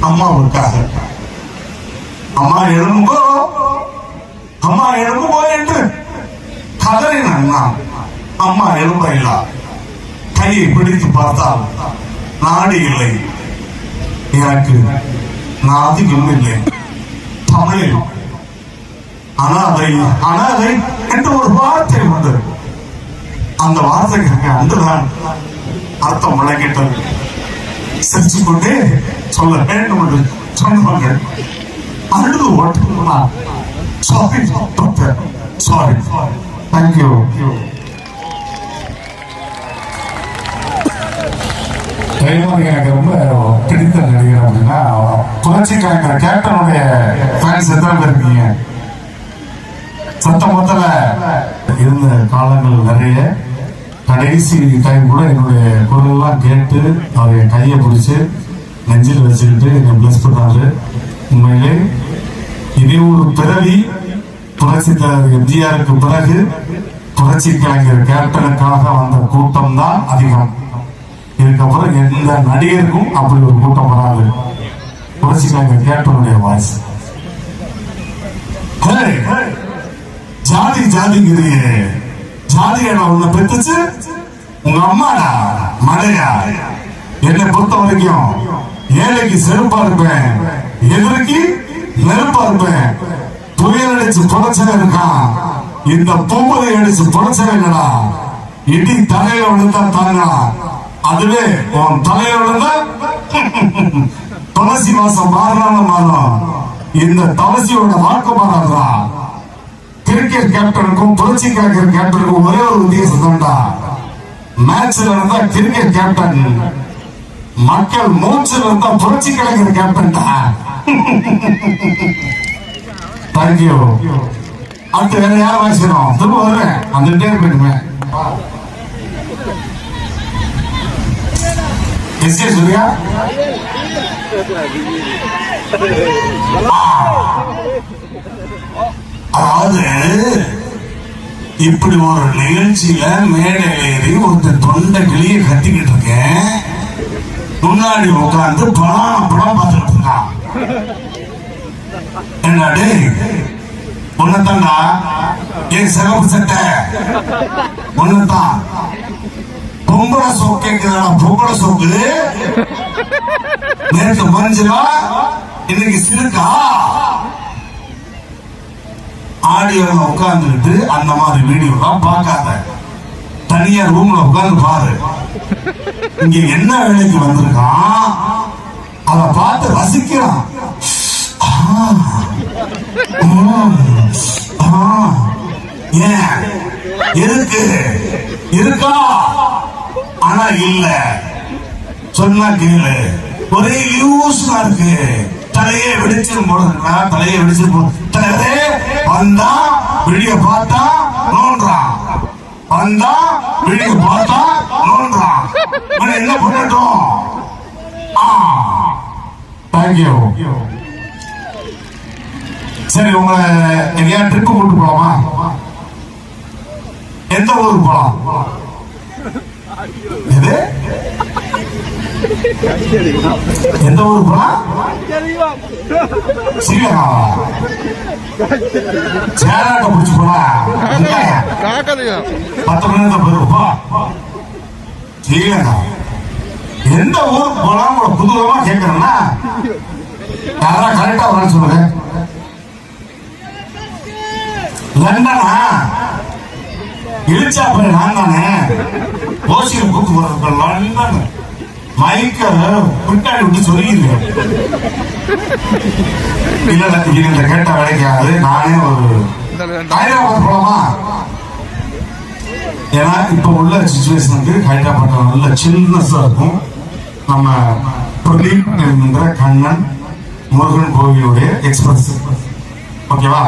அம்மாவுக்காக. அம்மா எழும்போ, அம்மா எழும்போ என்று கதறினான் நான். அம்மா எழும்ப இல்லா. கையை பிடித்து பார்த்தால் நாடி இல்லை. எனக்கு நாதியும் இல்லை. தமிழில் அனாதை அனாதை என்று ஒரு வார்த்தை வந்தது. அந்த வார்த்தைக்கு அன்றுதான் அர்த்தம் விளங்கிட்டது. சிரிச்சு கொண்டே சொல்ல வேண்டும் என்று சொன்னாங்க. அழுது ஓட்டுனா சாரி டாக்டர், சாரி, தேங்க்யூ. எனக்கு ரொம்ப பிடித்த நடிகர் அப்படின்னா புரட்சி கலைஞர் கேப்டனுடைய ஃபேன்ஸ் எத்தனை பேர் இருக்கீங்க? சத்தம் மொத்தல இருந்த காலங்கள் நிறைய. கடைசி டைம் கூட என்னுடைய குரல் எல்லாம் கேட்டு அவருடைய கையை பிடிச்சு நெஞ்சில் வச்சுக்கிட்டு என்னை பிளஸ் பண்ணாரு. உண்மையிலே இதே ஒரு பிறவி புரட்சி தலைவர் எம்ஜிஆருக்கு பிறகு புரட்சி கலைஞர் கேப்டனுக்காக வந்த கூட்டம் தான் அதிகம். இதுக்கப்புறம் எந்த நடிகருக்கும் அப்படி ஒரு கூட்டம் வராது. புரட்சி கலைஞர் கேப்டனுடைய வாய்ஸ். ஜாதி ஜாதிங்கிறியே, ஜாதியான உன்னை பெற்றுச்சு உங்க அம்மாடா மழையா. என்னை பொறுத்த வரைக்கும் ஏழைக்கு செருப்பா இருப்பேன், எதிர்க்கு நெருப்பா இருப்பேன். புயல் அடிச்சு புதைச்சவன் இருக்கான், இந்த பூமலை அடிச்சு புதைச்சவன் இல்லடா. இடி தலையில விழுந்தா தாங்கடா, அதுவே உன் தலையில விழுந்தா துளசி மாசம் மாறினாலும் மாறும். இந்த துளசியோட வாக்கு மாறாதா. கிரிக்கெட் கேப்டனுக்கும் புரட்சி கலைஞர் கேப்டனுக்கும் ஒரே ஒரு வித்தியாசம் தான்டா. மேட்ச்ல இருந்தா கிரிக்கெட் கேப்டன், மக்கள் மூச்சில் இருந்தா புரட்சி கலைஞர் கேப்டன்டா. தேங்க்யூ. அடுத்து வேற யாரும் வாசிக்கிறோம்? திரும்ப வருவேன், வந்துட்டே இருப்பேன். S K Surya. அதாவது இப்படி ஒரு நிகழ்ச்சியில மேடையில ஏறி ஒருத்தர் தொண்டை கிளிய கத்திக்கிட்டு இருக்கேன், முன்னாடி உட்கார்ந்து படம் பார்த்துட்டு இருக்கான். என்னடா ஒன்னதான்டா, ஏன் சிறப்பு சட்டை ஒன்னதான் பொம்பளை சோக்கு கேட்குதா? பொம்பளை சோக்கு நேற்று மறைஞ்சிரா, இன்னைக்கு சிறுக்கா. ஆடியோல உட்கார்ந்துட்டு அந்த மாதிரி வீடியோ எல்லாம் பார்க்காத, தனியா ரூம்ல உட்கார்ந்து பாரு. இங்க என்ன வேலைக்கு வந்திருக்கான் அத பார்த்து ரசிக்கிறான். ஏன் எதுக்கு இருக்கா? ஆனா இல்ல சொன்னா கேளு, ஒரே யூஸ்னா இருக்கு. தலையே வெடிச்சிரும் போடுறா, தலையே வெடிச்சிரும் போடு. தலைவரே வந்தா வீடியோ பார்த்தா நோன்றான், வந்தா வீடியோ பார்த்தா நோன்றான். என்ன பண்ணட்டும்? தேங்க்யூ. சரி, உங்களை எங்கேயா ட்ரிப்பு கூட்டு போலாமா? எந்த ஊருக்கு போலாம்? எது எந்த ஊருக்கு போலாம்? ஸ்ரீலங்காவா? சேராட்ட பிடிச்சு போல 10 மணி நேரம் போயிருப்பா. ஸ்ரீலங்கா எந்த ஊருக்கு போலாம்? புதுவமா கேட்கறேன்னா யாரா கரெக்டா வரேன்னு சொல்லுங்க. லண்டனா? இழிச்சா போய் நான் தானே ஓசியில் கூத்து போறது. லண்டன் மைக்க பின்னாடி விட்டு சொல்லிடுங்க. இல்ல இந்த கேட்ட வேலைக்காது. நானே ஒரு ஹைதராபாத் போலாமா? ஏன்னா இப்ப உள்ள சிச்சுவேஷனுக்கு ஹைதராபாத் நல்ல சில்னஸா இருக்கும். நம்ம பிரதீப் என்கிற கண்ணன் முருகன் கோவிலுடைய எக்ஸ்பிரஸ், ஓகேவா?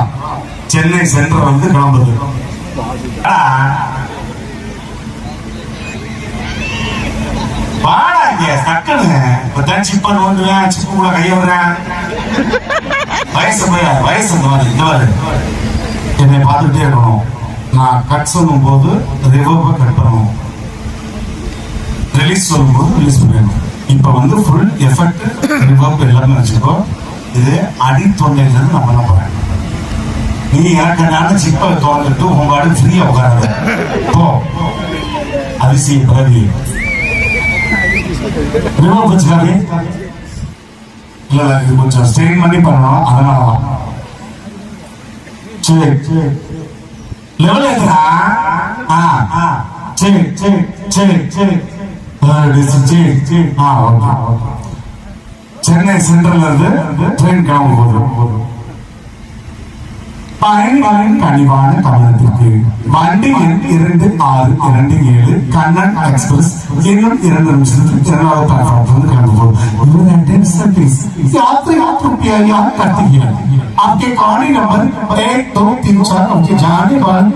சென்னை சென்ட்ரல் வந்து கிளம்புது. வாடாங்க சக்கனுங்க. இப்பதான் சிப்பன் வந்துவேன், சிப்பு கூட கைய விடுறேன். வயசு வயசு இந்த மாதிரி என்னை பார்த்துட்டே இருக்கணும். நான் கட் சொல்லும் போது ரிவர்ப கட் பண்ணணும், ரிலீஸ் சொல்லும் போது ரிலீஸ் பண்ணணும். இப்ப வந்து ஃபுல் எஃபெக்ட் ரிவர்ப் எல்லாமே வச்சுக்கோ. இது அடி தொண்டையில இருந்து நான் பண்ண போறேன். நீ எனக்கு நானும் சிப்பை தோன்றிட்டு உங்களோட ஃப்ரீயா உட்காராத போ. அதிசய பிரதி ரிவர்ப் வச்சுக்காது. இல்ல இது கொஞ்சம் ஸ்ட்ரெயின் பண்ணி பண்ணணும், அதனாலதான். சரி லெவல் ஏத்துறா. சரி சரி சரி சரி சென்னை சென்ட்ரல் இருந்து ட்ரெயின் கிளம்ப போகுது. பயணிகளின் கனிவான கவனத்திற்கு வண்டி எண் 2627 கண்ணன் எக்ஸ்பிரஸ் இன்னும் 2 நிமிஷத்துக்கு இரண்டாவது பிளாட்ஃபார்ம் கிளம்ப போகுது. यात्री कृपया याद करते हैं आपके गाड़ी नंबर 1 2 3 4 उनके जाने वाले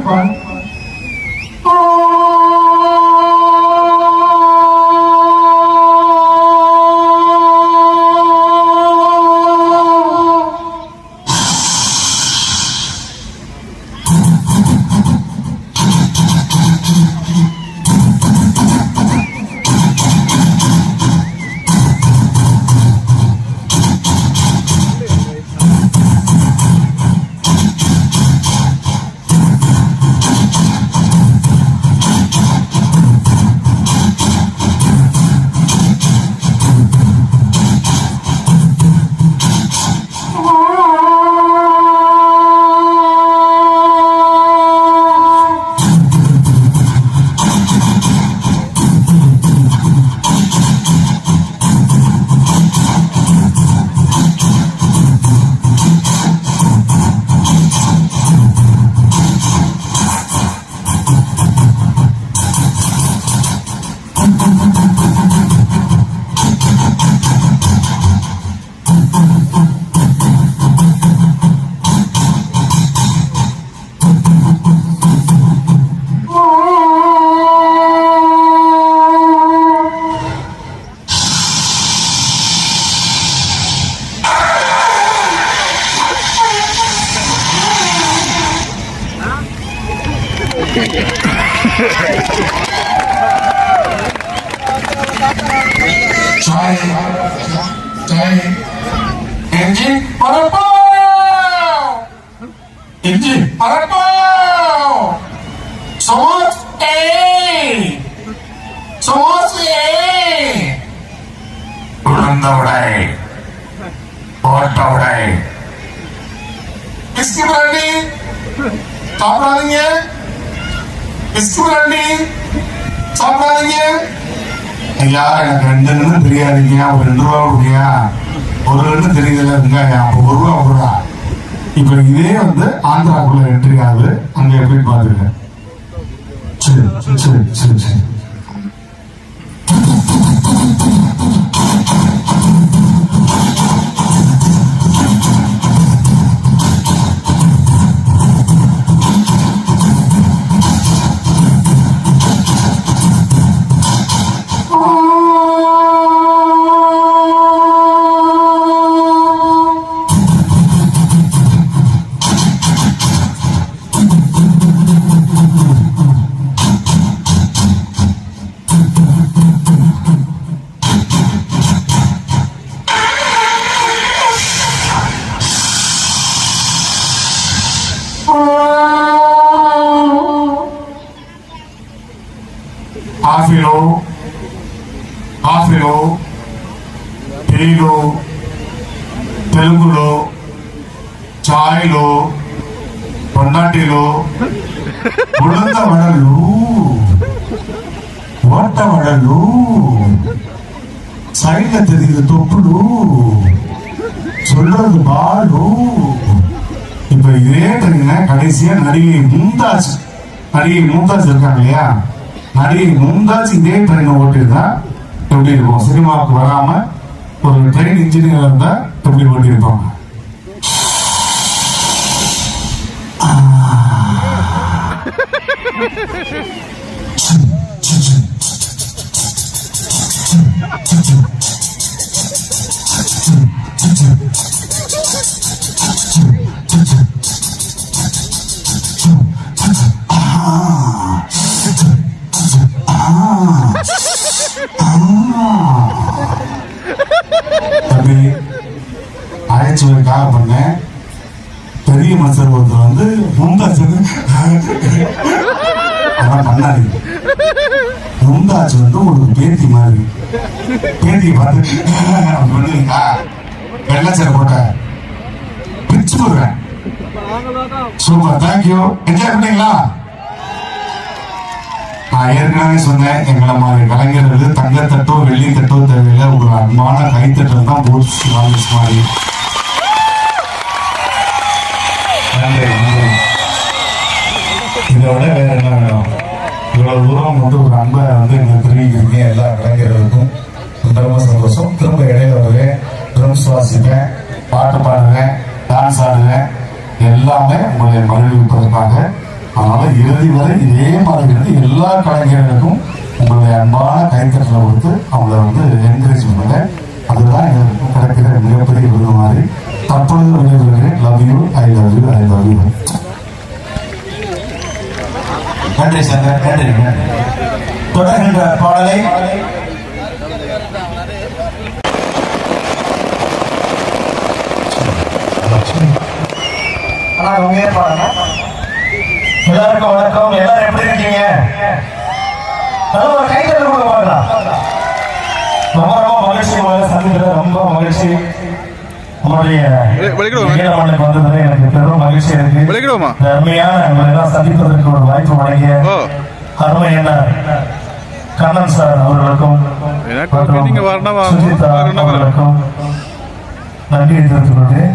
இஞ்சி பரப்போ இஞ்சி பரப்போ சோஸ் சோஸ் உளுந்த உடை ஓட்ட உடை பிஸ்கி பிராண்டி சாப்பிடாதீங்க பிஸ்கி பிராண்டி சாப்பிடாதீங்க ஐயா எனக்கு 2 நிமிடம் தெரியாதீங்க ஒரு 2 ரூபா கொடுங்க ஒரு ரெண்டு தெரியல இருக்காங்க அப்போ 1 ரூபா 1 ரூபா இப்ப இதே வந்து ஆந்திராக்குள்ள என்ட்ரி ஆகுது அங்க எப்படி பாத்துருக்கேன் சரி சரி சரி சரி కాఫీలో టీలో తెలుగులో చాయ్లో పొన్నాటిలో ఉడంత వడలు ஓட்ட வடலு சைட்ல தெரியுது தொப்புடு சொல்றது பாலு இப்ப இதே ட்ரெயின கடைசியா நடிகை மும்தாஜ் இருக்காங்க இல்லையா நடிகை மும்தாஜ் இதே ட்ரெயினை ஓட்டிருந்தா எப்படி இருக்கும் சினிமாவுக்கு வராம ஒரு ட்ரெயின் இன்ஜினியர் இருந்தா எப்படி ஓட்டிருப்பாங்க தம்பி ஆராய்ச்சிக்காக பண்ணேன் பெரிய மனுஷர் ஒருத்தர் வந்து மும்தாஜ் அதான் பண்ணாதீங்க மும்தாஜ் வந்து ஒரு பேத்தி மாதிரி பேத்தியை பார்த்து பண்ணுவீங்களா வெள்ளச்சரை போட்ட பிரிச்சு போடுவேன் சூப்பர் தேங்க்யூ என்ஜாய் பண்ணீங்களா நான் ஏற்கனவே சொன்னேன் எங்களை மாதிரி கலைஞர்கள் தங்கத்தட்டோ வெள்ளி தட்டோ தேவையில்லை ஒரு அன்பான கைத்தட்டல் தான் போட்ஸ் வாலிஸ் மாதிரி இதை விட வேற என்ன வேணும் இவ்வளவு தூரம் வந்து ஒரு அன்பை வந்து எங்களுக்கு தெரிவிக்கிறீங்க எல்லா கலைஞர்களுக்கும் ரொம்ப சந்தோஷம் திரும்ப இடையில வருவேன் ட்ரம்ஸ் வாசிப்பேன் பாட்டு பாடுவேன் டான்ஸ் ஆடுவேன் எல்லாமே உங்களை மகிழ்விப்பதற்காக அதனால இறுதி வரை இதே மாதிரி இருந்து எல்லா கலைஞர்களுக்கும் உங்களுடைய அன்பான கைத்தட்டலை கொடுத்து அவங்களை வந்து என்கரேஜ் பண்ணுங்க அதுதான் எங்களுக்கு கிடைக்கிற மிகப்பெரிய விருது மாதிரி தற்பொழுது விளைவுகிறேன் love you I love you I love you நன்றி சார் நன்றி தொடர்கின்ற பாடலை எல்லாருக்கும் வணக்கம். எல்லாரும் எப்படி இருக்கீங்க? ஒரு கைத்தட்டல் கூட பார்க்கலாம். ரொம்ப ரொம்ப மகிழ்ச்சி சந்திக்கிற ரொம்ப மகிழ்ச்சி. நம்மளுடைய வந்தது எனக்கு பெரும் மகிழ்ச்சி இருக்கு. அருமையான உங்களை சந்திப்பதற்கு ஒரு வாய்ப்பு வழங்கிய அருமை என்ன கண்ணன் சார் அவர்களுக்கும் சுஜிதா அவர்களுக்கும் நன்றி தெரிவித்துக் கொள்கிறேன்.